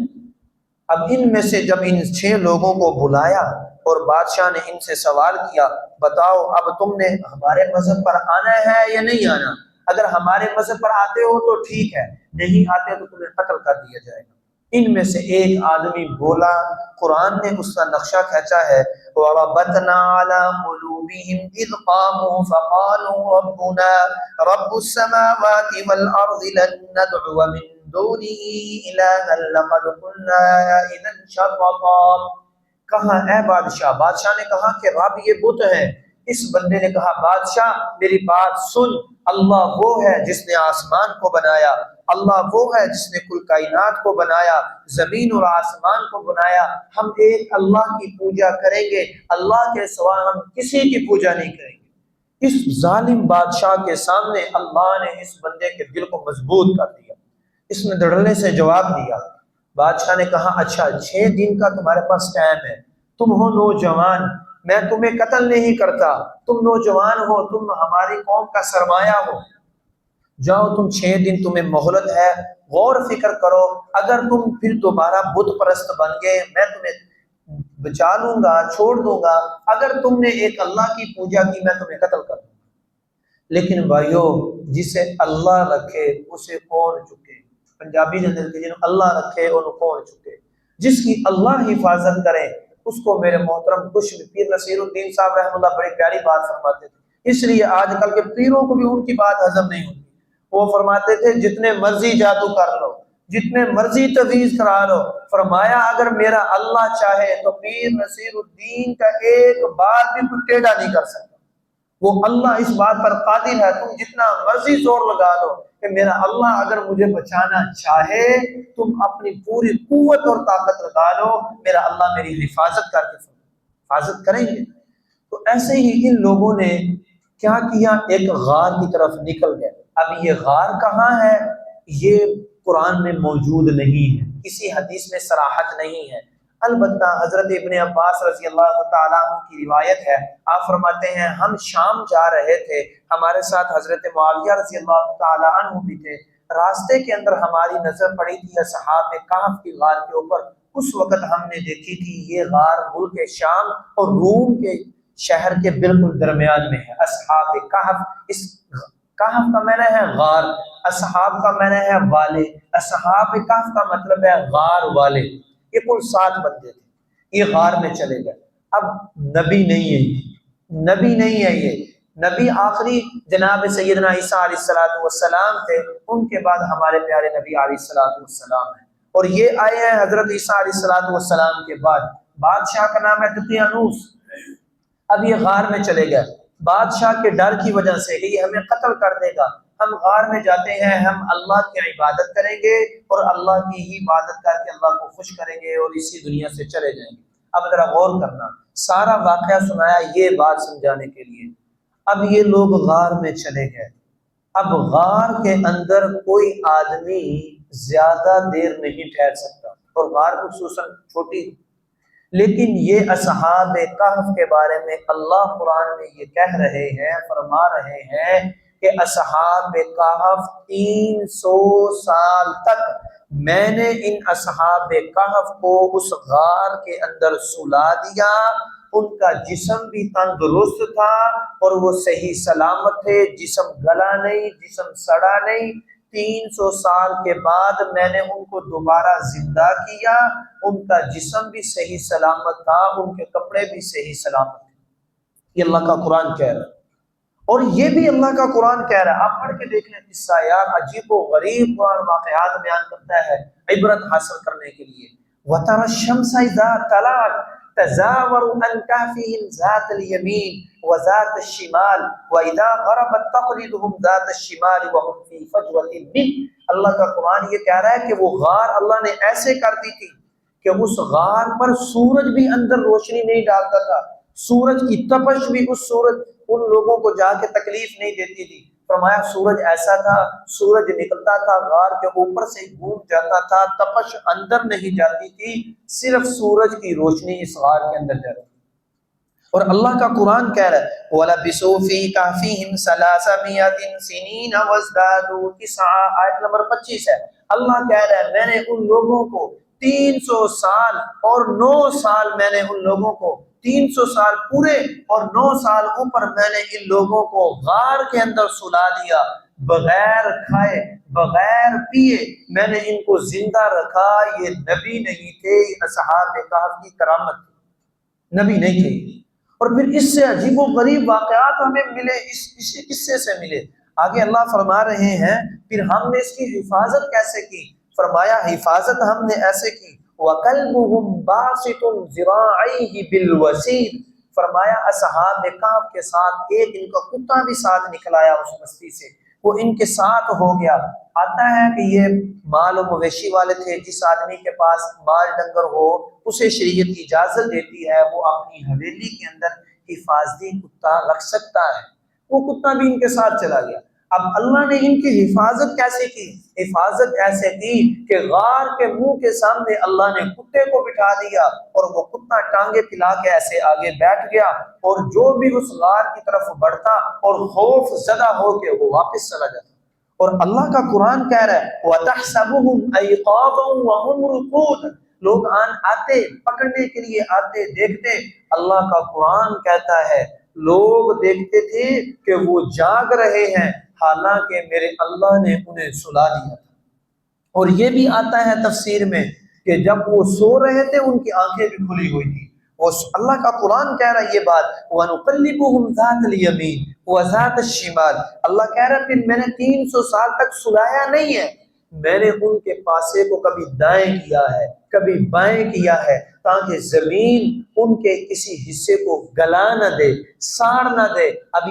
اب ان میں سے جب ان 6 لوگوں کو بلایا اور بادشاہ نے ان سے سوال کیا بتاؤ اب تم نے ہمارے مذہب پر آنا ہے یا نہیں آنا؟ اگر ہمارے مذہب پر آتے ہو تو ٹھیک ہے، نہیں آتے تو تمہیں قتل کر دیا جائے گا۔ ان میں سے ایک آدمی بولا، قرآن نے اس کا نقشہ کھینچا ہے وَرَبَطْنَا عَلَىٰ قُلُوبِهِمْ إِذْ قَامُوا فَقَالُوا رَبُّنَا رَبُّ السَّمَاوَاتِ وَالْأَرْضِ لَن نَّدْعُوَ مِن دُونِهِ إِلَٰهًا لَّقَدْ قُلْنَا إِذًا شَطَطًا۔ کہا اے بادشاہ، بادشاہ نے کہا کہ رب یہ بت ہے۔ اس بندے نے کہا بادشاہ میری بات سن، اللہ وہ ہے جس نے آسمان کو بنایا، اللہ وہ ہے جس نے کل کائنات کو بنایا، زمین اور آسمان کو بنایا، ہم ایک اللہ کی پوجا کریں گے، اللہ کے سوا ہم کسی کی پوجا نہیں کریں گے۔ اس ظالم بادشاہ کے سامنے اللہ نے اس بندے کے دل کو مضبوط کر دیا، اس نے دھڑلے سے جواب دیا۔ بادشاہ نے کہا اچھا 6 دن کا تمہارے پاس ٹائم ہے، تم ہو نوجوان، میں تمہیں قتل نہیں کرتا، تم نوجوان ہو، تم ہماری قوم کا سرمایہ ہو، جاؤ تم 6 دن تمہیں مہلت ہے، غور فکر کرو، اگر تم پھر دوبارہ بت پرست بن گئے میں تمہیں بچا لوں گا، چھوڑ دوں گا، اگر تم نے ایک اللہ کی پوجا کی میں تمہیں قتل کر دوں گا۔ لیکن بھائیو جسے اللہ رکھے اسے کون چکے، پنجابی نے اندر کہ اللہ رکھے ان کون چکے، جس کی اللہ حفاظت کرے اس کو میرے محترم کچھ بھی، پیر نصیر الدین صاحب رحمہ اللہ بڑی پیاری بات فرماتے تھے، اس لیے آج کل کے پیروں کو بھی ان کی بات ہضم نہیں ہوتی۔ وہ فرماتے تھے جتنے مرضی جادو کر لو، جتنے مرضی تعویذ کرا لو، فرمایا اگر میرا اللہ چاہے تو پیر نصیر الدین کا ایک بال بھی کوئی ٹیڑھا نہیں کر سکتا، وہ اللہ اس بات پر قادر ہے، تم جتنا مرضی زور لگا لو کہ میرا اللہ اگر مجھے بچانا چاہے تم اپنی پوری قوت اور طاقت لگا لو، میرا اللہ میری حفاظت کر کے حفاظت کریں گے۔ تو ایسے ہی ان لوگوں نے کیا کیا، ایک غار کی طرف نکل گئے۔ اب یہ غار کہاں ہے یہ قرآن میں موجود نہیں ہے، کسی حدیث میں صراحت نہیں ہے، البتہ حضرت ابن عباس رضی اللہ تعالیٰ عنہ کی روایت ہے، آپ فرماتے ہیں ہم شام جا رہے تھے، ہمارے ساتھ حضرت معاویہ رضی اللہ تعالیٰ عنہ بھی تھے، راستے کے اندر ہماری نظر پڑی تھی اصحاب کہف کی غار کے اوپر، اس وقت ہم نے دیکھی تھی یہ غار ملک شام اور روم کے شہر کے بالکل درمیان میں ہے۔ اصحاب کہف، اس کہف کا معنی ہے غار، اصحاب کا معنی ہے والے، اصحاب کہف کا مطلب ہے غار والے، یہ کل 7 بندے تھے، یہ غار میں چلے گئے۔ اب نبی نہیں ہے یہ، نبی نہیں ہے یہ، نبی آخری جناب سیدنا عیسیٰ علیہ السلام تھے، ان کے بعد ہمارے پیارے نبی علیہ السلام ہیں، اور یہ آئے ہیں حضرت عیسیٰ علیہ السلام کے بعد۔ بادشاہ کا نام ہے دقیانوس۔ اب یہ غار میں چلے گئے، بادشاہ کے ڈر کی وجہ سے کہ یہ ہمیں قتل کر دے گا، ہم غار میں جاتے ہیں، ہم اللہ کی عبادت کریں گے اور اللہ کی ہی عبادت کر کے اللہ کو خوش کریں گے اور اسی دنیا سے چلے جائیں گے۔ اب ذرا غور کرنا، سارا واقعہ سنایا یہ بات سمجھانے کے لیے۔ اب یہ لوگ غار میں چلے گئے، اب غار کے اندر کوئی آدمی زیادہ دیر نہیں ٹھہر سکتا، اور غار خصوصاً چھوٹی، لیکن یہ اصحاب کہف کے بارے میں اللہ قرآن میں یہ کہہ رہے ہیں، فرما رہے ہیں کہ اصحاب کہف 300 سال تک میں نے ان اصحاب کہف کو اس غار کے اندر سلا دیا، ان کا جسم بھی تندرست تھا اور وہ صحیح سلامت تھے، جسم گلا نہیں، جسم سڑا نہیں۔ 300 سال کے بعد میں نے ان کو دوبارہ زندہ کیا، ان کا جسم بھی صحیح سلامت تھا، ان کے کپڑے بھی صحیح سلامت تھے۔ یہ اللہ کا قرآن کہہ رہا ہے، اور یہ بھی اللہ کا قرآن کہہ رہا ہے۔ آپ پڑھ کے دیکھ لیں قصہ، یار عجیب و غریب اور واقعات بیان کرتا ہے عبرت حاصل کرنے کے لیے۔ وَتَرَى الشَّمْسَ إِذَا طَلَعَتْ تَزَاوَرُ عَنْ كَهْفِهِمْ ذَاتَ الْيَمِينِ وَذَاتَ الشِّمَالِ وَإِذَا غَرَبَتْ تَقْرِضُهُمْ ذَاتَ الشِّمَالِ وَهُمْ فِي فَجْوَةٍ مِّنْهُ۔ اللہ کا قرآن یہ کہہ رہا ہے کہ وہ غار اللہ نے ایسے کر دی تھی کہ اس غار پر سورج بھی اندر روشنی نہیں ڈالتا تھا، سورج کی تپش بھی ان لوگوں کو جا کے تکلیف نہیں دیتی تھی۔ فرمایا سورج ایسا تھا، سورج نکلتا تھا غار کے اوپر سے گھوم جاتا تھا، تپش اندر نہیں جاتی تھی، صرف سورج کی روشنی اس غار کے اندر جاتی تھی۔ اور اللہ کا قرآن کہہ رہا ہے وَلَبِثُوا فِي كَهْفِهِمْ 300 سِنِينَ وَازْدَادُوا تِسْعًا، آیت نمبر 25 ہے۔ اللہ کہہ رہا ہے میں نے ان لوگوں کو 300 سال اور 9 سال، میں نے ان لوگوں کو 300 سال پورے اور 9 سال اوپر میں نے ان لوگوں کو غار کے اندر سلا دیا، بغیر کھائے بغیر پیے میں نے ان کو زندہ رکھا۔ یہ نبی نہیں تھے، یہ اصحاب کہف کی کرامت تھی، نبی نہیں تھے۔ اور پھر اس سے عجیب و غریب واقعات ہمیں ملے، اسی قصے سے ملے۔ آگے اللہ فرما رہے ہیں پھر ہم نے اس کی حفاظت کیسے کی؟ فرمایا حفاظت ہم نے ایسے کی وَقَلْبُهُمْ بَاسِطٌ ذِرَاعَيْهِ بِالْوَسِيدِ، فرمایا اصحاب کہف کے ساتھ ایک ان کا کتا بھی ساتھ نکلایا اس بستی سے، وہ ان کے ساتھ ہو گیا۔ آتا ہے کہ یہ مال و مویشی والے تھے، جس آدمی کے پاس مال ڈنگر ہو اسے شریعت کی اجازت دیتی ہے وہ اپنی حویلی کے اندر حفاظتی کتا رکھ سکتا ہے، وہ کتا بھی ان کے ساتھ چلا گیا۔ اب اللہ نے ان کی حفاظت کیسے کی؟ حفاظت ایسے کی کہ غار کے منہ کے سامنے اللہ نے کتے کو بٹھا دیا اور وہ کتا ٹانگے پھیلا کے ایسے آگے بیٹھ گیا، اور جو بھی اس غار کی طرف بڑھتا اور خوف زدہ ہو کے وہ واپس چلا جاتا۔ اور اللہ کا قرآن کہہ رہا ہے وَتَحْسَبُهُمْ أَيْقَاظًا وَهُمْ رُقُودٌ، لوگ آتے پکڑنے کے لیے آتے دیکھتے، اللہ کا قرآن کہتا ہے لوگ دیکھتے تھے کہ وہ جاگ رہے ہیں، حالانکہ میرے اللہ نے انہیں سلا دیا تھا۔ اور یہ بھی آتا ہے تفسیر میں کہ جب وہ سو رہے تھے ان کی آنکھیں بھی کھلی ہوئی تھی۔ وہ اللہ کا قرآن کہہ رہا ہے یہ بات وَنُقَلِّبُهُمْ ذَاتَ الْيَمِينِ وَذَاتَ الشِّمَالِ، اللہ کہہ رہا ہے پھر میں نے 300 سال تک سلایا نہیں ہے، میں نے ان کے پاسے کو کبھی دائیں کیا ہے کبھی بائیں کیا ہے، تاکہ زمین ان کے کسی حصے کو گلا نہ دے، ساڑ نہ دے۔ اب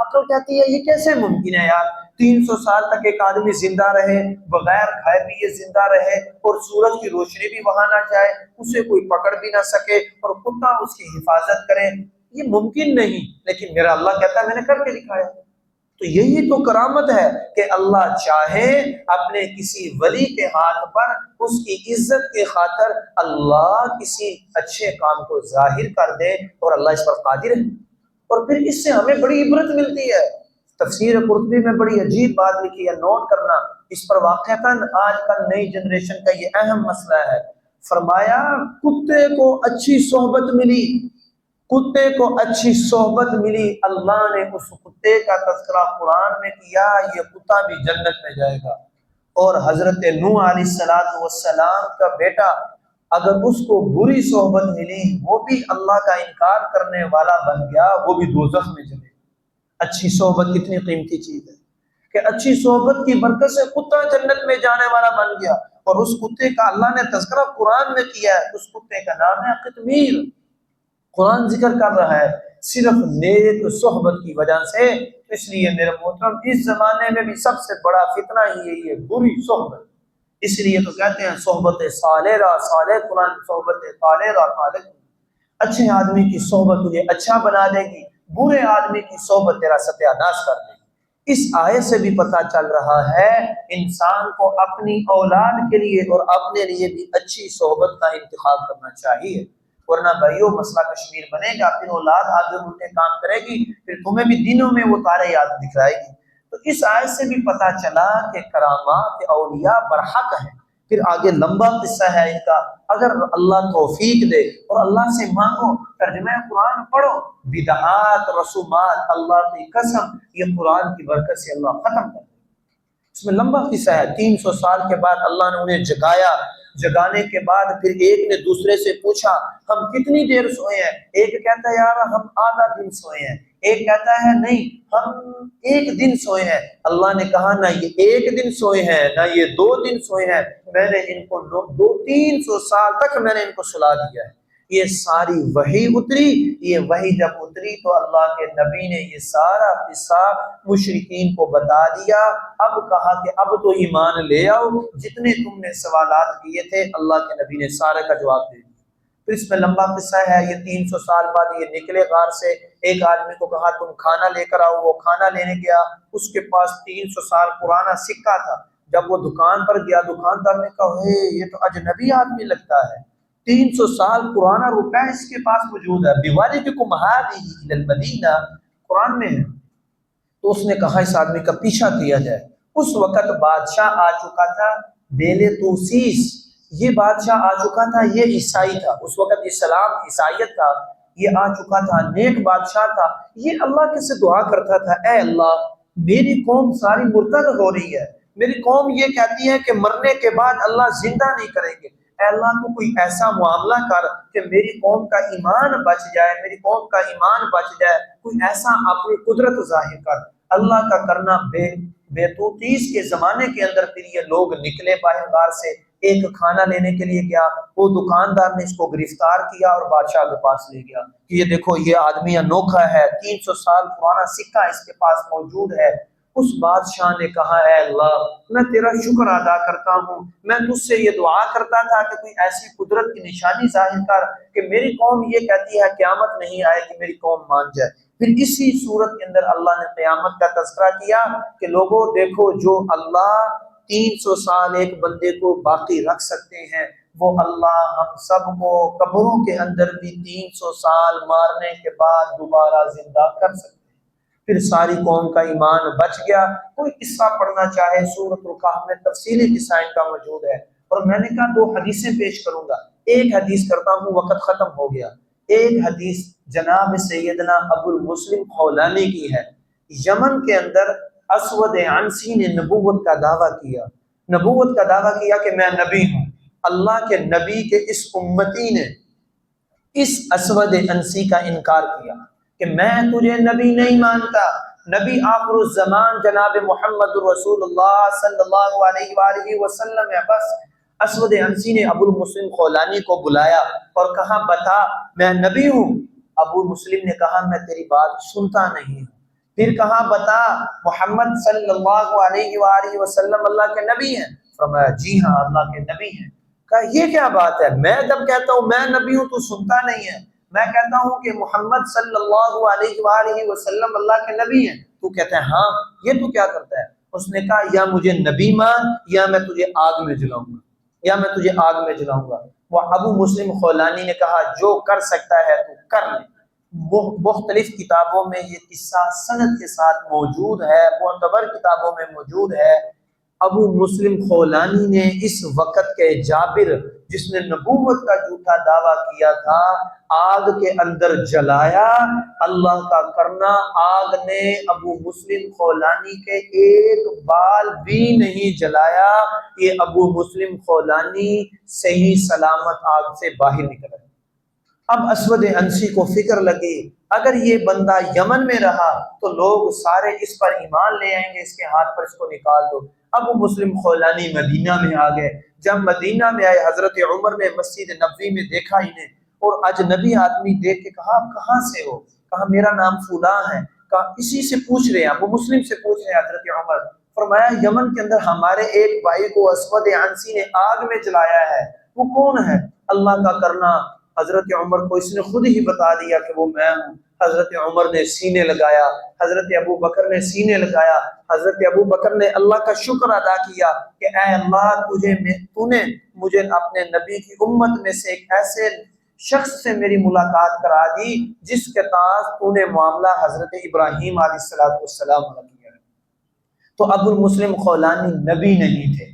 عقل کہتی ہے یہ کیسے ممکن ہے یار، 300 سال تک ایک آدمی زندہ رہے، بغیر کھائے پیے زندہ رہے، اور سورج کی روشنی بھی وہاں نہ جائے، اسے کوئی پکڑ بھی نہ سکے، اور کتا اس کی حفاظت کرے، یہ ممکن نہیں۔ لیکن میرا اللہ کہتا ہے میں نے کر کے دکھایا۔ تو یہی تو کرامت ہے کہ اللہ چاہے اپنے کسی ولی کے ہاتھ پر اس کی عزت کے خاطر اللہ کسی اچھے کام کو ظاہر کر دے، اور اللہ اس پر قادر ہے۔ اور پھر اس سے ہمیں بڑی عبرت ملتی ہے۔ تفسیر قرطبی میں بڑی عجیب بات لکھی ہے، نوٹ کرنا، اس پر واقعتاً آج کل نئی جنریشن کا یہ اہم مسئلہ ہے۔ فرمایا کتے کو اچھی صحبت ملی، کتے کو اچھی صحبت ملی، اللہ نے اس کتے کا تذکرہ قرآن میں کیا، یہ کتا بھی جنت میں جائے گا۔ اور حضرت نوح علیہ السلام کا بیٹا اگر اس کو بری صحبت ملی، وہ بھی اللہ کا انکار کرنے والا بن گیا، وہ بھی دوزخ میں جائے گا۔ اچھی صحبت کتنی قیمتی چیز ہے کہ اچھی صحبت کی برکت سے کتا جنت میں جانے والا بن گیا، اور اس کتے کا اللہ نے تذکرہ قرآن میں کیا ہے، اس کتے کا نام ہے قطمیر۔ قرآن ذکر کر رہا ہے صرف نیک صحبت کی وجہ سے۔ اس لیے میرے محترم اس زمانے میں بھی سب سے بڑا فتنہ ہی یہی ہے، بری صحبت۔ اس لیے تو کہتے ہیں صحبت صالح را صالح قرآن، صحبت صالح را صالح۔ اچھے آدمی کی صحبت تجھے اچھا بنا دے گی، برے آدمی کی صحبت تیرا ستیہ ناش کر دے گی۔ اس آیت سے بھی پتہ چل رہا ہے انسان کو اپنی اولاد کے لیے اور اپنے لیے بھی اچھی صحبت کا انتخاب کرنا چاہیے۔ ورنہ بھائیو مسئلہ کشمیر بنے گا، پھر اولاد آگے الٹے کام کرے گی، پھر تمہیں بھی دنوں میں وہ تارے یاد دکھائے گی۔ تو اس آیت سے بھی پتہ چلا کہ کرامات اولیاء برحق ہیں۔ پھر آگے لمبا قصہ ہے ان کا، اگر اللہ توفیق دے اور اللہ سے مانگو، ترجمہ قرآن پڑھو، بدعات رسومات اللہ کی قسم یہ قرآن کی برکت سے اللہ ختم کر دے۔ اس میں لمبا قصہ ہے، 300 سال کے بعد اللہ نے انہیں جگایا، جگانے کے بعد پھر ایک نے دوسرے سے پوچھا ہم کتنی دیر سوئے ہیں؟ ایک کہتا ہے یار ہم آدھا دن سوئے ہیں، ایک کہتا ہے نہیں ہم ایک دن سوئے ہیں۔ اللہ نے کہا نہ یہ ایک دن سوئے ہیں نہ یہ 2 دن سوئے ہیں، میں نے ان کو 300 سال تک میں نے ان کو سلا دیا ہے۔ یہ ساری وحی اتری، یہ وحی جب اتری تو اللہ کے نبی نے یہ سارا قصہ مشرکین کو بتا دیا۔ اب کہا کہ اب تو ایمان لے آؤ، جتنے تم نے سوالات کیے تھے اللہ کے نبی نے سارے کا جواب دے دیا۔ پھر اس میں لمبا قصہ ہے، یہ 300 سال بعد یہ نکلے غار سے، ایک آدمی کو کہا تم کھانا لے کر آؤ، وہ کھانا لینے گیا، اس کے پاس 300 سال پرانا سکہ تھا۔ جب وہ دکان پر گیا دکاندار نے کہا یہ تو اجنبی آدمی لگتا ہے، 300 سال پرانا روپے اس کے پاس موجود ہے، بِوَالِدِكُمْ هَٰذِهِ إِلَى الْمَدِينَةِ قرآن میں ہے۔ تو اس نے کہا اس آدمی کا پیچھا کیا جائے۔ اس وقت بادشاہ آ چکا تھا بیلتوسیس، یہ بادشاہ آ چکا تھا، یہ عیسائی تھا، اس وقت اسلام عیسائیت تھا، یہ آ چکا تھا، نیک بادشاہ تھا، یہ اللہ کے سے دعا کرتا تھا اے اللہ میری قوم ساری مرتد ہو رہی ہے، میری قوم یہ کہتی ہے کہ مرنے کے بعد اللہ زندہ نہیں کریں گے، اے اللہ تو کوئی ایسا معاملہ کر کہ میری قوم کا ایمان بچ جائے، میری قوم کا ایمان بچ جائے، کوئی ایسا اپنی قدرت ظاہر کر۔ اللہ کا کرنا بیتوتیس کے زمانے کے اندر پھر یہ لوگ نکلے باہر غار سے، ایک کھانا لینے کے لیے گیا، وہ دکاندار نے اس کو گرفتار کیا اور بادشاہ کے پاس لے گیا کہ یہ دیکھو یہ آدمی انوکھا ہے، 300 سال پرانا سکہ اس کے پاس موجود ہے۔ اس بادشاہ نے کہا اے اللہ میں تیرا شکر ادا کرتا ہوں، میں تجھ سے یہ دعا کرتا تھا کہ کوئی ایسی قدرت کی نشانی ظاہر کر کہ میری قوم یہ کہتی ہے قیامت نہیں آئے کہ میری قوم مان جائے۔ پھر اسی صورت کے اندر اللہ نے قیامت کا تذکرہ کیا کہ لوگوں دیکھو جو اللہ 300 سال ایک بندے کو باقی رکھ سکتے ہیں، وہ اللہ ہم سب کو قبروں کے اندر بھی 300 سال مارنے کے بعد دوبارہ زندہ کر سکتے ہیں۔ پھر ساری قوم کا ایمان بچ گیا۔ کوئی قصہ پڑھنا چاہے سورۃ الکہف میں تفصیلی قصہ ان کا موجود ہے، اور میں نے کہا 2 حدیثیں پیش کروں گا، ایک حدیث کرتا ہوں وقت ختم ہو گیا۔ ایک حدیث جناب سیدنا ابو المسلم خولانی کی ہے، یمن کے اندر اسود عنسی نے نبوت کا دعویٰ کیا، نبوت کا دعویٰ کیا کہ میں نبی ہوں۔ اللہ کے نبی کے اس امتی نے اس اسود عنسی کا انکار کیا کہ میں تجھے نبی نہیں مانتا، نبی آخر الزمان جناب محمد رسول اللہ صلی اللہ علیہ وآلہ وسلم ہے۔ بس اسود عنسی نے ابو المسلم خولانی کو بلایا اور کہا بتا میں نبی ہوں؟ ابو مسلم نے کہا میں تیری بات سنتا نہیں ہوں۔ پھر کہا بتا محمد صلی اللہ علیہ وآلہ وسلم اللہ کے نبی ہیں؟ فرمایا جی ہاں اللہ کے نبی ہیں۔ کہا یہ کیا بات ہے، میں جب کہتا ہوں میں نبی ہوں تو سنتا نہیں ہے، میں کہتا ہوں کہ محمد صلی اللہ علیہ وآلہ وسلم اللہ کے نبی ہیں تو کہتا ہے ہاں، یہ تو کیا کرتا ہے؟ اس نے کہا یا مجھے نبی مان یا میں تجھے آگ میں جلاؤں گا، یا میں تجھے آگ میں جلاؤں گا۔ وہ ابو مسلم خولانی نے کہا جو کر سکتا ہے تو کر لے۔ مختلف کتابوں میں یہ قصہ سند کے ساتھ موجود ہے، معتبر کتابوں میں موجود ہے۔ ابو مسلم خولانی نے اس وقت کے جابر جس نے نبوت کا جھوٹا دعویٰ کیا تھا آگ کے اندر جلایا۔ اللہ کا کرنا آگ نے ابو مسلم خولانی کے ایک بال بھی نہیں جلایا، یہ ابو مسلم خولانی صحیح سلامت آگ سے باہر نکل آئے۔ اب اسود عنسی کو فکر لگی اگر یہ بندہ یمن میں رہا تو لوگ سارے اس پر ایمان لے آئیں گے، اس کے ہاتھ پر اس کو نکال دو۔ ابو مسلم خولانی مدینہ میں آ گئے۔ جب مدینہ میں آئے حضرت عمر نے مسجد نبوی میں دیکھا انہیں، اور اجنبی آدمی دیکھ کے کہا آپ کہاں سے ہو؟ کہا میرا نام فلاں ہے۔ کہا اسی سے پوچھ رہے ہیں، ابو مسلم سے پوچھ رہے ہیں حضرت عمر۔ فرمایا یمن کے اندر ہمارے ایک بھائی کو اسود عنسی نے آگ میں جلایا ہے، وہ کون ہے؟ اللہ کا کرنا حضرت عمر کو اس نے خود ہی بتا دیا کہ وہ میں ہوں۔ حضرت عمر نے سینے لگایا، حضرت ابو بکر نے سینے لگایا، حضرت ابو بکر نے اللہ کا شکر ادا کیا کہ اے اللہ تو نے مجھے اپنے نبی کی امت میں سے ایک ایسے شخص سے میری ملاقات کرا دی جس کے ساتھ تو نے معاملہ حضرت ابراہیم علیہ السلام والا کیا۔ تو ابو المسلم خولانی نبی نہیں تھے،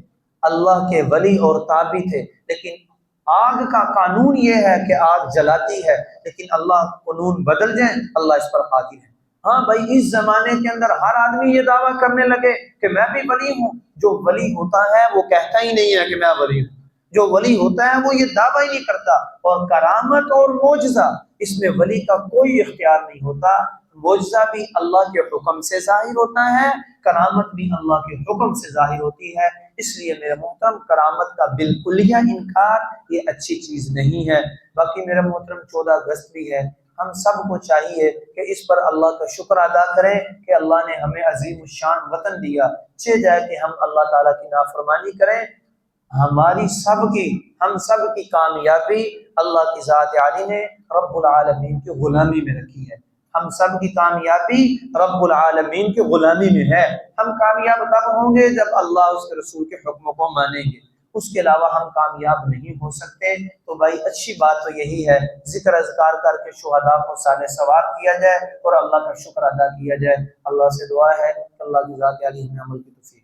اللہ کے ولی اور تابع تھے، لیکن آگ کا قانون یہ ہے کہ آگ جلاتی ہے، لیکن اللہ قانون بدل جائیں، اللہ اس پر قادر ہے۔ ہاں بھائی، اس زمانے کے اندر ہر آدمی یہ دعویٰ کرنے لگے کہ میں بھی ولی ہوں۔ جو ولی ہوتا ہے وہ کہتا ہی نہیں ہے کہ میں ولی ہوں، جو ولی ہوتا ہے وہ یہ دعویٰ ہی نہیں کرتا۔ اور کرامت اور معجزہ، اس میں ولی کا کوئی اختیار نہیں ہوتا۔ معجزہ بھی اللہ کے حکم سے ظاہر ہوتا ہے، کرامت بھی اللہ کے حکم سے ظاہر ہوتی ہے۔ اس لیے میرے محترم، کرامت کا بالکلیہ انکار یہ اچھی چیز نہیں ہے۔ باقی میرے محترم 14 اگست بھی ہے، ہم سب کو چاہیے کہ اس پر اللہ کا شکر ادا کریں کہ اللہ نے ہمیں عظیم الشان وطن دیا۔ چہ جائے کہ ہم اللہ تعالیٰ کی نافرمانی کریں، ہم سب کی کامیابی اللہ کی ذات عالی نے رب العالمین کی غلامی میں رکھی ہے۔ ہم سب کی کامیابی رب العالمین کی غلامی میں ہے۔ ہم کامیاب تب ہوں گے جب اللہ اس کے رسول کے حکموں کو مانیں گے، اس کے علاوہ ہم کامیاب نہیں ہو سکتے۔ تو بھائی اچھی بات تو یہی ہے، ذکر اذکار کر کے شہداء کو سال ثواب کیا جائے اور اللہ کا شکر ادا کیا جائے۔ اللہ سے دعا ہے کہ اللہ کی ذات عالی ہمیں عمل کی توفیق